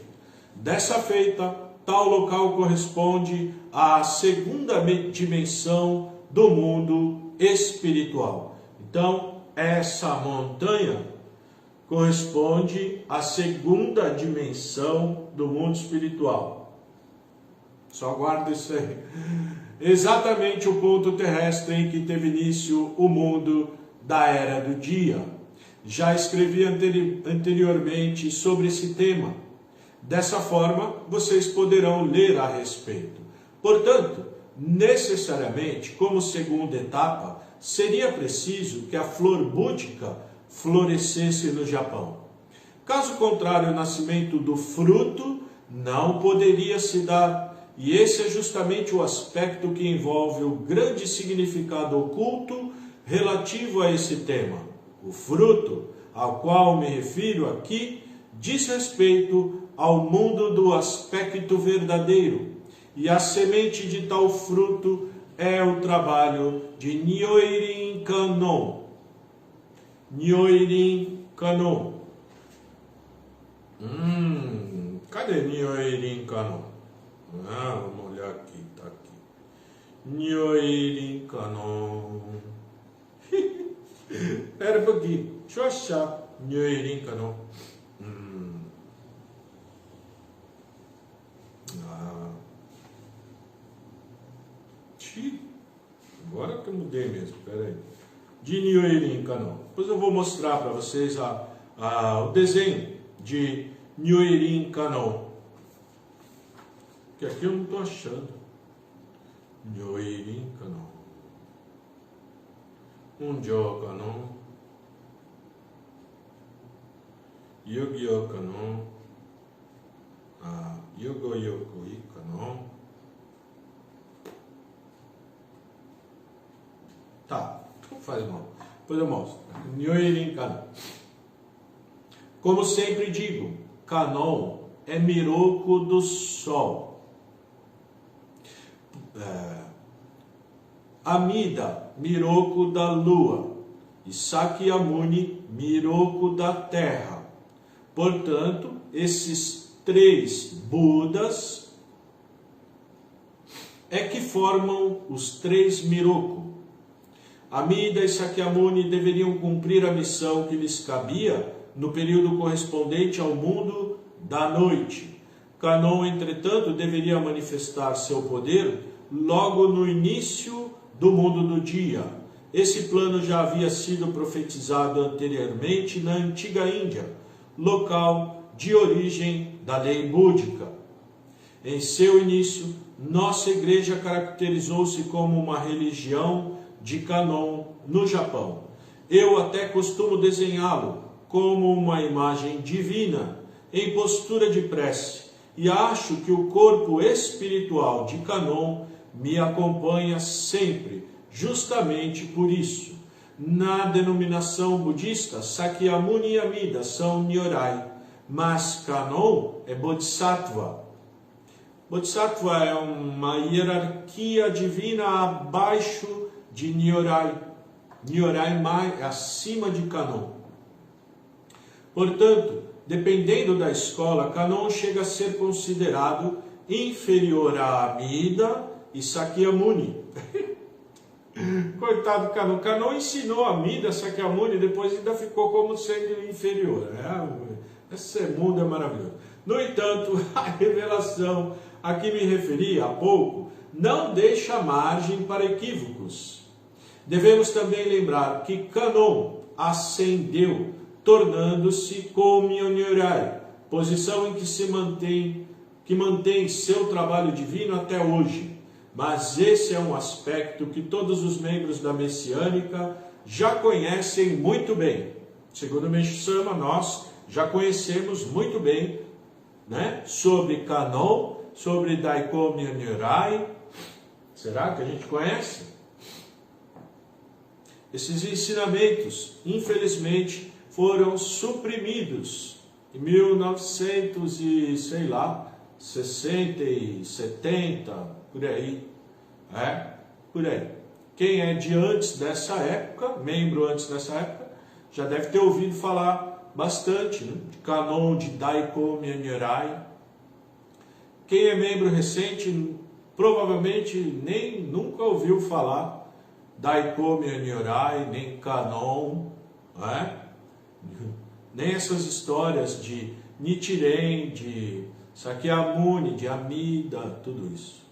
Dessa feita, tal local corresponde à segunda dimensão do mundo espiritual. Então, essa montanha corresponde à segunda dimensão do mundo espiritual. Só guarda isso aí. Exatamente o ponto terrestre em que teve início o mundo da Era do Dia. já escrevi anteriormente sobre esse tema. Dessa forma, vocês poderão ler a respeito. Portanto, necessariamente, como segunda etapa, seria preciso que a flor búdica florescesse no Japão. Caso contrário, o nascimento do fruto não poderia se dar, e esse é justamente o aspecto que envolve o grande significado oculto relativo a esse tema. O fruto, ao qual me refiro aqui, diz respeito ao mundo do aspecto verdadeiro, e a semente de tal fruto é o trabalho de Nyoirin Kannon. Nyoirin Kannon. Cadê Nyoirin Kannon? Vamos olhar aqui, tá aqui. Nyoirin Kannon. Espera um pouquinho, deixa eu achar Nyoirin Kannon. Agora que eu mudei mesmo, espera aí. De Nyoirin Kannon. Depois eu vou mostrar para vocês o desenho de Nyoirin Kannon. Que aqui eu não estou achando. Nyoirin Kannon. Unjo Kannon. Yugyo Kannon. Yugo Yokui Kannon. Tá, não faz mal. Depois eu mostro. Nyoirin Kannon. Como sempre digo, Kannon é Miroku do Sol. Amida, Miroku da Lua. E Sakyamuni, Miroku da Terra. Portanto, esses três Budas é que formam os três Miroku. Amida e Sakyamuni deveriam cumprir a missão que lhes cabia no período correspondente ao mundo da noite. Kannon, entretanto, deveria manifestar seu poder logo no início do mundo do dia. Esse plano já havia sido profetizado anteriormente na antiga Índia, local de origem da lei búdica. Em seu início, nossa igreja caracterizou-se como uma religião de Kannon no Japão. Eu até costumo desenhá-lo como uma imagem divina em postura de prece, e acho que o corpo espiritual de Kannon me acompanha sempre, justamente por isso. Na denominação budista, Sakyamuni e Amida são Nyorai, mas Kannon é Bodhisattva. Bodhisattva é uma hierarquia divina abaixo de Nyorai. Nyorai mais acima de Kannon. Portanto, dependendo da escola, Kannon chega a ser considerado inferior a Amida e Sakyamuni. Coitado do Kannon. Kannon ensinou Amida, Sakyamuni, depois ainda ficou como sendo inferior. Esse mundo é maravilhoso. No entanto, a revelação a que me referi há pouco não deixa margem para equívocos. Devemos também lembrar que Kannon ascendeu, tornando-se Komyo Nyorai, posição em que mantém seu trabalho divino até hoje. Mas esse é um aspecto que todos os membros da Messiânica já conhecem muito bem. Segundo Meishu-sama, nós já conhecemos muito bem, né, sobre Kannon, sobre Daikomyo Nyorai. Será que a gente conhece? Esses ensinamentos, infelizmente, foram suprimidos em 1900 e, sei lá, 60 e 70, por aí. Por aí. Quem é de antes dessa época, membro antes dessa época, já deve ter ouvido falar bastante, né, de Kannon, de Daikomyo Nyorai. Quem é membro recente, provavelmente nunca ouviu falar Daikomyo Nyorai, nem Kannon, nem essas histórias de Nichiren, de Sakyamuni, de Amida, tudo isso.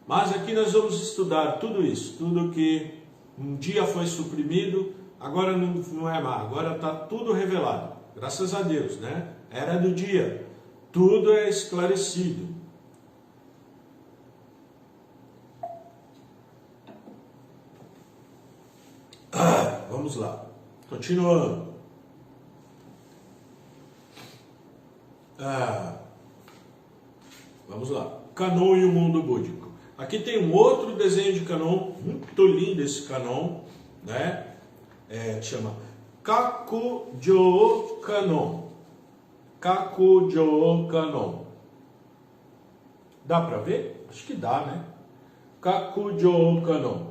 Mas aqui nós vamos estudar tudo isso, tudo que um dia foi suprimido agora não é mais, agora está tudo revelado. Graças a Deus, né? Era do dia, tudo é esclarecido. Vamos lá, continuando. Vamos lá, Canon e o mundo búdico. Aqui tem um outro desenho de Canon, muito lindo esse Canon, né? Chama Kakujou Canon. Kakujou Canon. Dá para ver? Acho que dá, né? Kakujou Canon.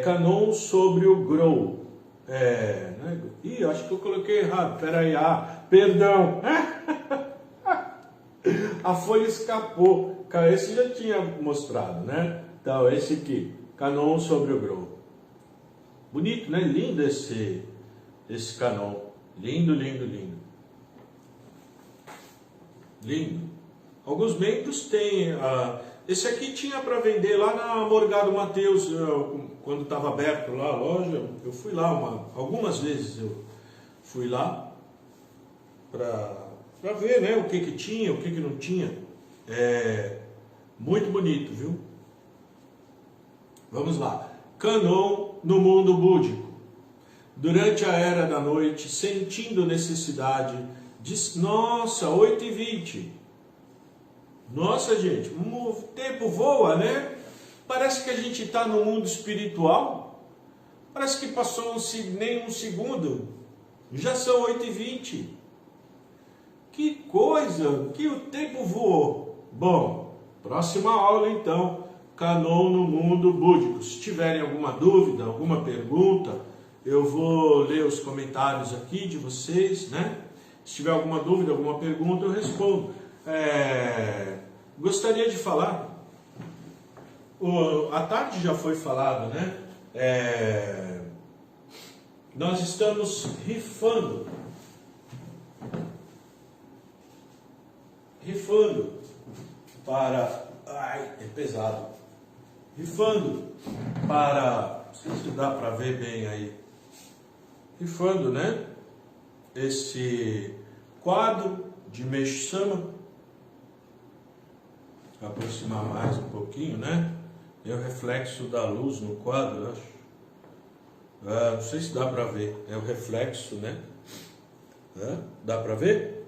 Canon sobre o Grou. Né? Ih, acho que eu coloquei errado. Peraí, perdão. A folha escapou. Esse já tinha mostrado, né? Então, esse aqui. Canon sobre o Grou. Bonito, né? Lindo esse Canon. Lindo, lindo, lindo. Lindo. Alguns membros têm. Esse aqui tinha para vender lá na Morgado Mateus, quando estava aberto lá a loja. Eu fui lá algumas vezes. Eu fui lá para ver, né, o que tinha, o que não tinha. Muito bonito, viu? Vamos lá. Canon no mundo búdico. Durante a era da noite, sentindo necessidade de... Nossa, 8h20. Nossa, gente, o tempo voa, né? Parece que a gente está no mundo espiritual. Parece que passou nem um segundo. Já são 8h20. Que coisa, que o tempo voou. Bom, próxima aula então. Canon no mundo búdico. Se tiverem alguma dúvida, alguma pergunta, eu vou ler os comentários aqui de vocês, né? Se tiver alguma dúvida, alguma pergunta, eu respondo. Gostaria de falar, à tarde já foi falado, né? Nós estamos rifando para... Ai, é pesado. Rifando para... Não sei se dá para ver bem aí. Rifando, né? Esse quadro de Meixo Sama. Vou aproximar mais um pouquinho, né? É o reflexo da luz no quadro, eu acho. Não sei se dá para ver. É o reflexo, né? Dá para ver?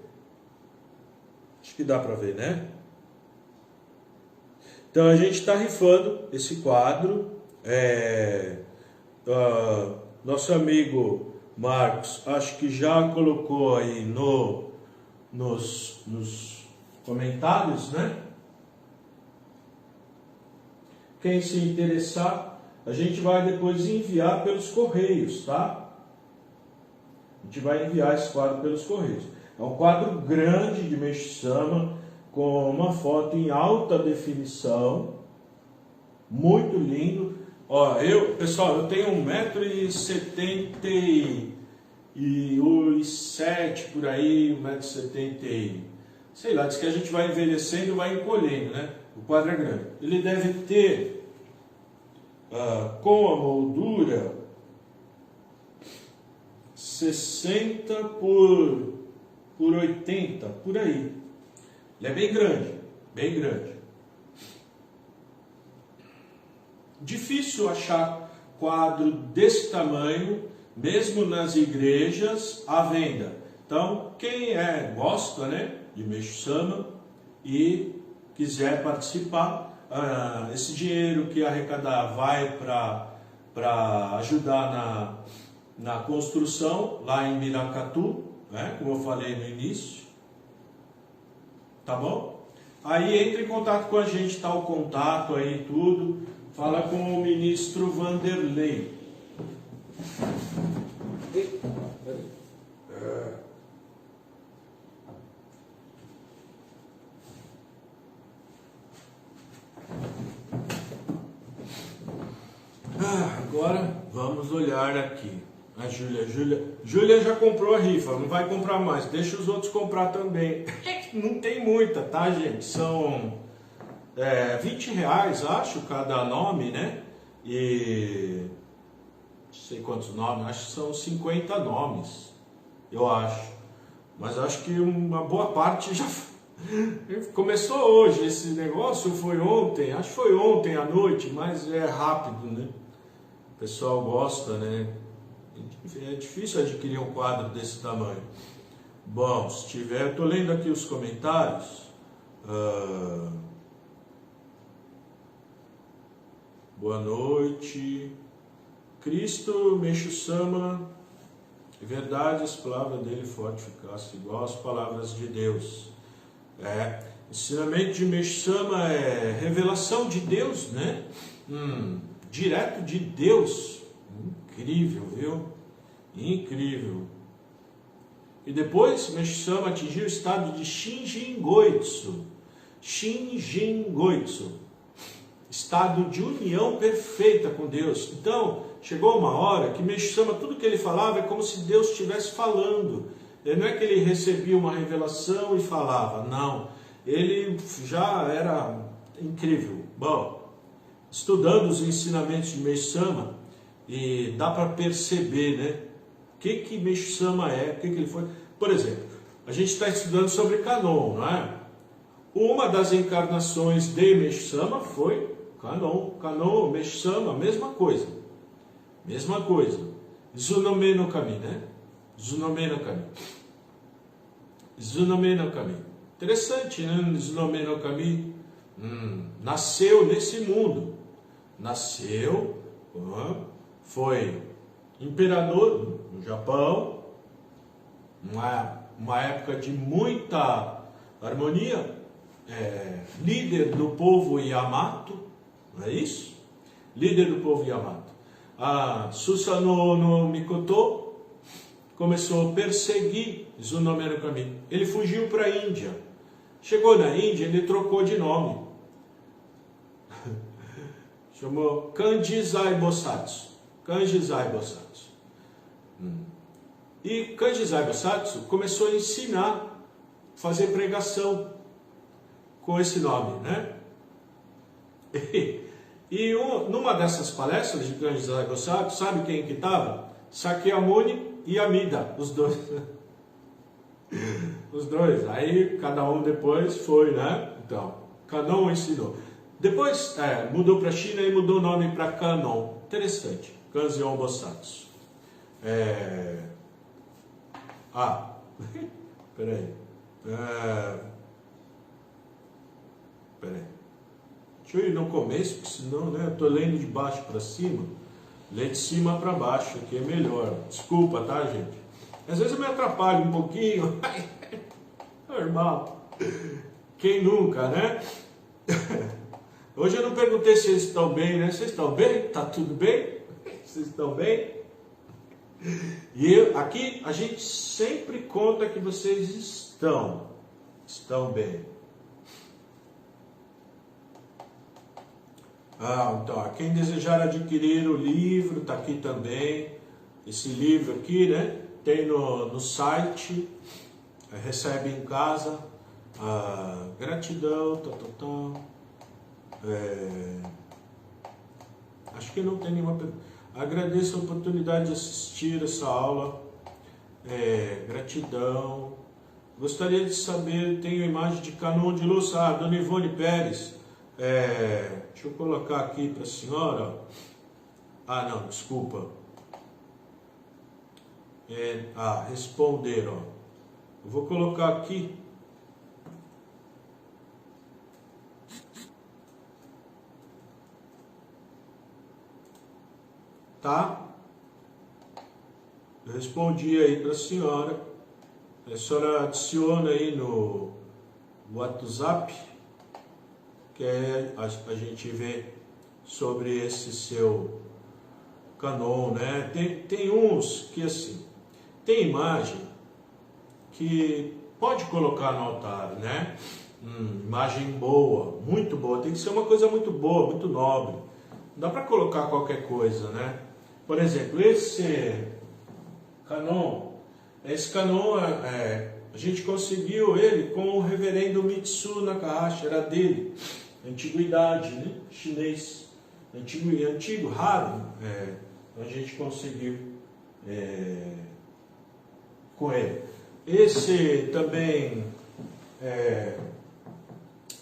Acho que dá para ver, né? Então a gente está rifando esse quadro. Nosso amigo Marcos, acho que já colocou aí nos comentários, né? Quem se interessar, a gente vai depois enviar pelos correios, tá? A gente vai enviar esse quadro pelos correios. É um quadro grande de Meixo Sama, com uma foto em alta definição, muito lindo. Ó, pessoal, eu tenho 1,77 m por aí, 1,70 m, sei lá, diz que a gente vai envelhecendo e vai encolhendo, né? O quadro é grande. Ele deve ter, com a moldura, 60 por 80, por aí. Ele é bem grande, bem grande. Difícil achar quadro desse tamanho, mesmo nas igrejas, à venda. Então, quem gosta, né, de Meixo Sama e quiser participar, esse dinheiro que arrecadar vai para ajudar na construção lá em Miracatu, né, como eu falei no início. Tá bom? Aí entra em contato com a gente, tá o contato aí, tudo. Fala com o ministro Vanderlei. Agora vamos olhar aqui. A Júlia já comprou a rifa, não vai comprar mais, deixa os outros comprar também. Não tem muita, tá, gente? São R$20, acho, cada nome, né? E sei quantos nomes, acho que são 50 nomes, eu acho. Mas acho que uma boa parte já começou hoje. Esse negócio foi ontem, acho que foi ontem à noite, mas é rápido, né? O pessoal gosta, né? É difícil adquirir um quadro desse tamanho. Bom, se tiver, estou lendo aqui os comentários. Boa noite. Cristo, Meixo Sama, verdade, as palavras dele forte eficaz, igual as palavras de Deus. Ensinamento de Meixo Sama é revelação de Deus, né? Direto de Deus. Incrível, viu? Incrível. E depois Meixo Sama atingiu o estado de Shinjin-Goitsu. Shinjin-Goitsu. Estado de união perfeita com Deus. Então, chegou uma hora que Meixo Sama, tudo que ele falava é como se Deus estivesse falando. Não é que ele recebia uma revelação e falava, não. Ele já era incrível. Bom, estudando os ensinamentos de Meixo Sama, e dá para perceber, né? O que Meixo Sama é, o que ele foi. Por exemplo, a gente está estudando sobre Kanon, não é? Uma das encarnações de Meixo Sama foi Kanon. Kanon, Meixo Sama, mesma coisa. Mesma coisa. Zunome no Kami, né? Zunome no Kami. Zunome no Kami. Interessante, né? Zunome no Kami. Nasceu nesse mundo. Nasceu, foi imperador no Japão, uma época de muita harmonia, líder do povo Yamato, não é isso? Líder do povo Yamato. A Susanoo no Mikoto começou a perseguir Zunome no Kami. Ele fugiu para a Índia. Chegou na Índia, ele trocou de nome. Chamou Kanjizai Bosatsu. Kanjizai Bosatsu. E Kanjizai Bosatsu começou a ensinar, fazer pregação com esse nome, né? E numa dessas palestras de Kanjizai Bosatsu, sabe quem que estava? Sakyamuni e Amida, os dois. Os dois. Aí cada um depois foi, né? Então, Kanon ensinou. Depois mudou para a China e mudou o nome para Kanon. Interessante. Kanzeon Bosatsu. Peraí. Peraí. Deixa eu ir no começo, porque senão, né, eu estou lendo de baixo para cima. Lê de cima para baixo, que é melhor. Desculpa, tá, gente? Às vezes eu me atrapalho um pouquinho. Normal. Quem nunca, né? Hoje eu não perguntei se vocês estão bem, né? Vocês estão bem? Tá tudo bem? Vocês estão bem? E aqui a gente sempre conta que vocês estão bem. Então, quem desejar adquirir o livro, está aqui também. Esse livro aqui, né? Tem no site, recebe em casa. Gratidão, acho que não tem nenhuma pergunta. Agradeço a oportunidade de assistir essa aula. Gratidão. Gostaria de saber, tenho a imagem de Kanon de luz. Dona Ivone Pérez. Deixa eu colocar aqui para a senhora. Não, desculpa. Responder, ó. Eu vou colocar aqui. Tá? Eu respondi aí para a senhora. A senhora adiciona aí no WhatsApp, que a gente vê sobre esse seu Kanon, né? Tem uns que assim, tem imagem que pode colocar no altar, né? Imagem boa, muito boa, tem que ser uma coisa muito boa, muito nobre. Não dá para colocar qualquer coisa, né? Por exemplo, esse Kanon, a gente conseguiu ele com o reverendo Mitsu Nakahashi, era dele, antiguidade, né? Chinês, antigo, raro, a gente conseguiu com ele. Esse também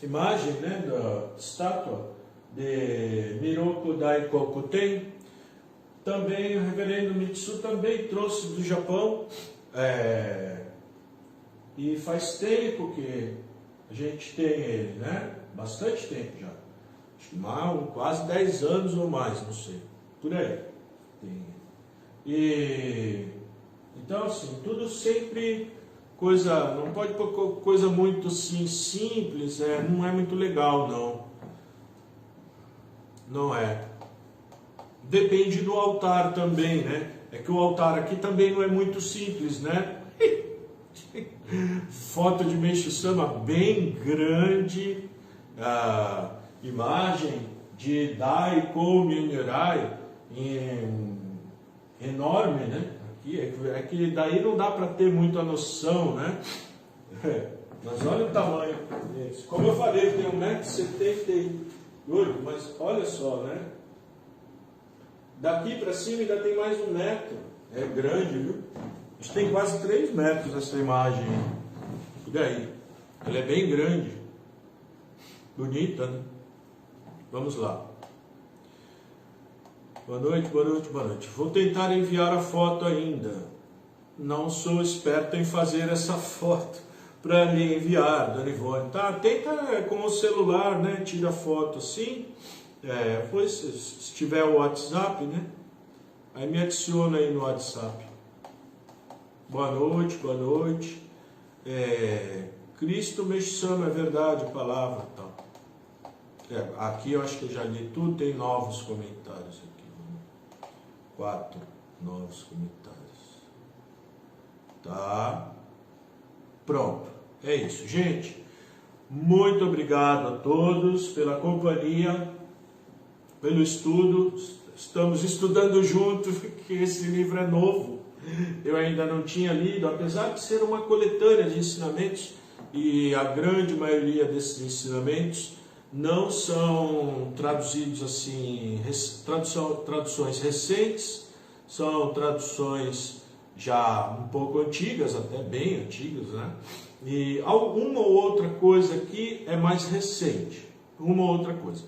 imagem, né, da estátua de Miroku Daikokuten, também o reverendo Mitsu também trouxe do Japão, e faz tempo que a gente tem ele, né? Bastante tempo já. Acho que quase 10 anos ou mais, não sei. Por aí. Então, assim, tudo sempre coisa, não pode pôr coisa muito assim, simples, não é muito legal, não. Não é. Depende do altar também, né? É que o altar aqui também não é muito simples, né? Foto de Meishu Sama bem grande, a imagem de Daiko Minyorai enorme, né? Aqui, é que daí não dá para ter muita noção, né? Mas olha o tamanho desse. Como eu falei, tem 1,78 m, mas olha só, né? Daqui para cima ainda tem mais 1 metro. É grande, viu? A gente tem quase 3 metros essa imagem. E daí? Ela é bem grande. Bonita, né? Vamos lá. Boa noite, boa noite, boa noite. Vou tentar enviar a foto ainda. Não sou esperto em fazer essa foto para lhe enviar, Dona Ivone. Tá, tenta com o celular, né? Tira a foto assim. Depois, se tiver o WhatsApp, né? Aí me adiciona aí no WhatsApp. Boa noite, boa noite. Cristo Meishu Sama, é verdade, palavra e tal. Aqui eu acho que eu já li tudo, tem novos comentários aqui. 4 novos comentários. Tá? Pronto. É isso, gente. Muito obrigado a todos pela companhia, pelo estudo. Estamos estudando juntos, porque esse livro é novo. Eu ainda não tinha lido, apesar de ser uma coletânea de ensinamentos, e a grande maioria desses ensinamentos não são traduzidos assim, traduções recentes, são traduções já um pouco antigas, até bem antigas, né? E alguma ou outra coisa aqui é mais recente, uma ou outra coisa.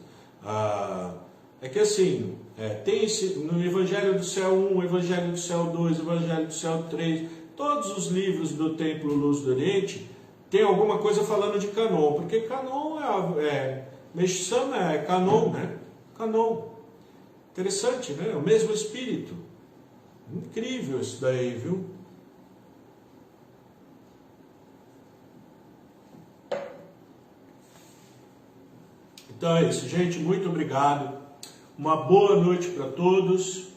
É que assim, tem no Evangelho do Céu 1, Evangelho do Céu 2, Evangelho do Céu 3, todos os livros do Templo Luz do Oriente tem alguma coisa falando de Canon, porque Canon Meishu Sama é Canon, né? Canon. Interessante, né? É o mesmo espírito. Incrível isso daí, viu? Então é isso, gente. Muito obrigado. Uma boa noite para todos.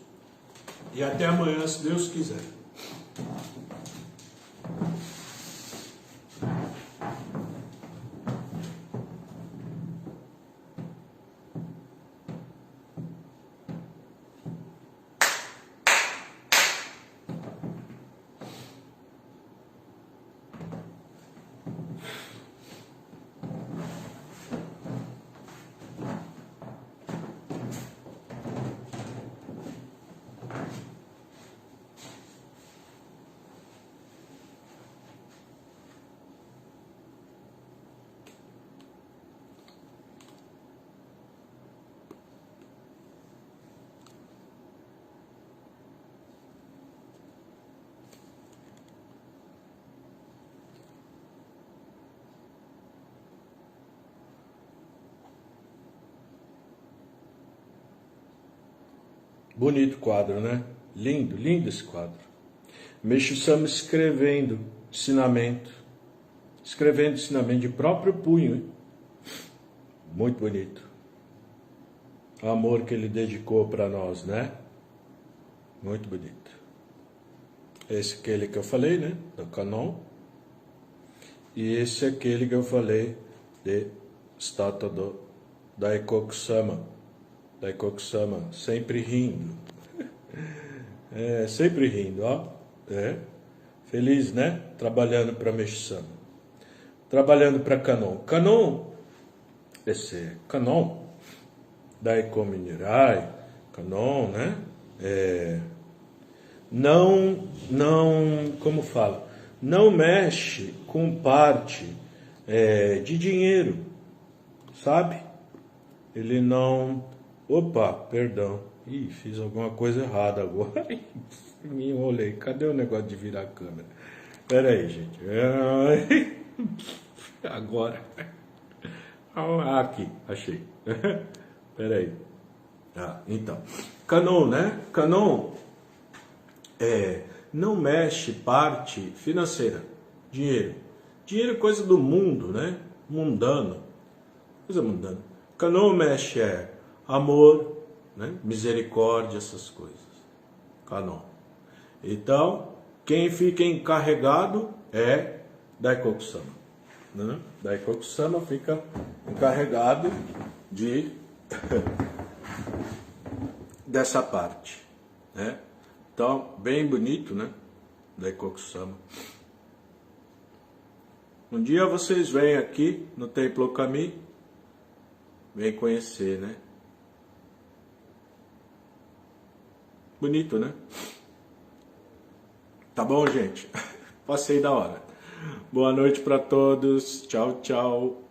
E até amanhã, se Deus quiser. Bonito quadro, né? Lindo, lindo esse quadro. Meishu Sama escrevendo ensinamento de próprio punho, hein? Muito bonito. O amor que ele dedicou para nós, né? Muito bonito. Esse é aquele que eu falei, né? Do Canon. E esse é aquele que eu falei de estátua do Daikoku Sama. Daikoku Sama, sempre rindo. Sempre rindo, ó. Feliz, né? Trabalhando para Meishu Sama. Trabalhando para Canon. Canon, esse Canon, Daiko Minyorai, Canon, né? como fala, não mexe com parte de dinheiro, sabe? Ele não... Opa, perdão. Ih, fiz alguma coisa errada agora. Me enrolei. Cadê o negócio de virar a câmera? Pera aí, gente. Agora. Aqui, achei. Pera aí. Então. Canon, né? Canon não mexe parte financeira. Dinheiro. Dinheiro é coisa do mundo, né? Mundano. Coisa mundana. Canon mexe amor, né? Misericórdia, essas coisas. Canon. Então, quem fica encarregado é Daikoku-sama. Né? Daikoku-sama fica encarregado dessa parte. Né? Então, bem bonito, né? Daikoku-sama. Um dia vocês vêm aqui no Templo Okami, vem conhecer, né? Bonito, né? Tá bom, gente? Passei da hora. Boa noite para todos. Tchau, tchau.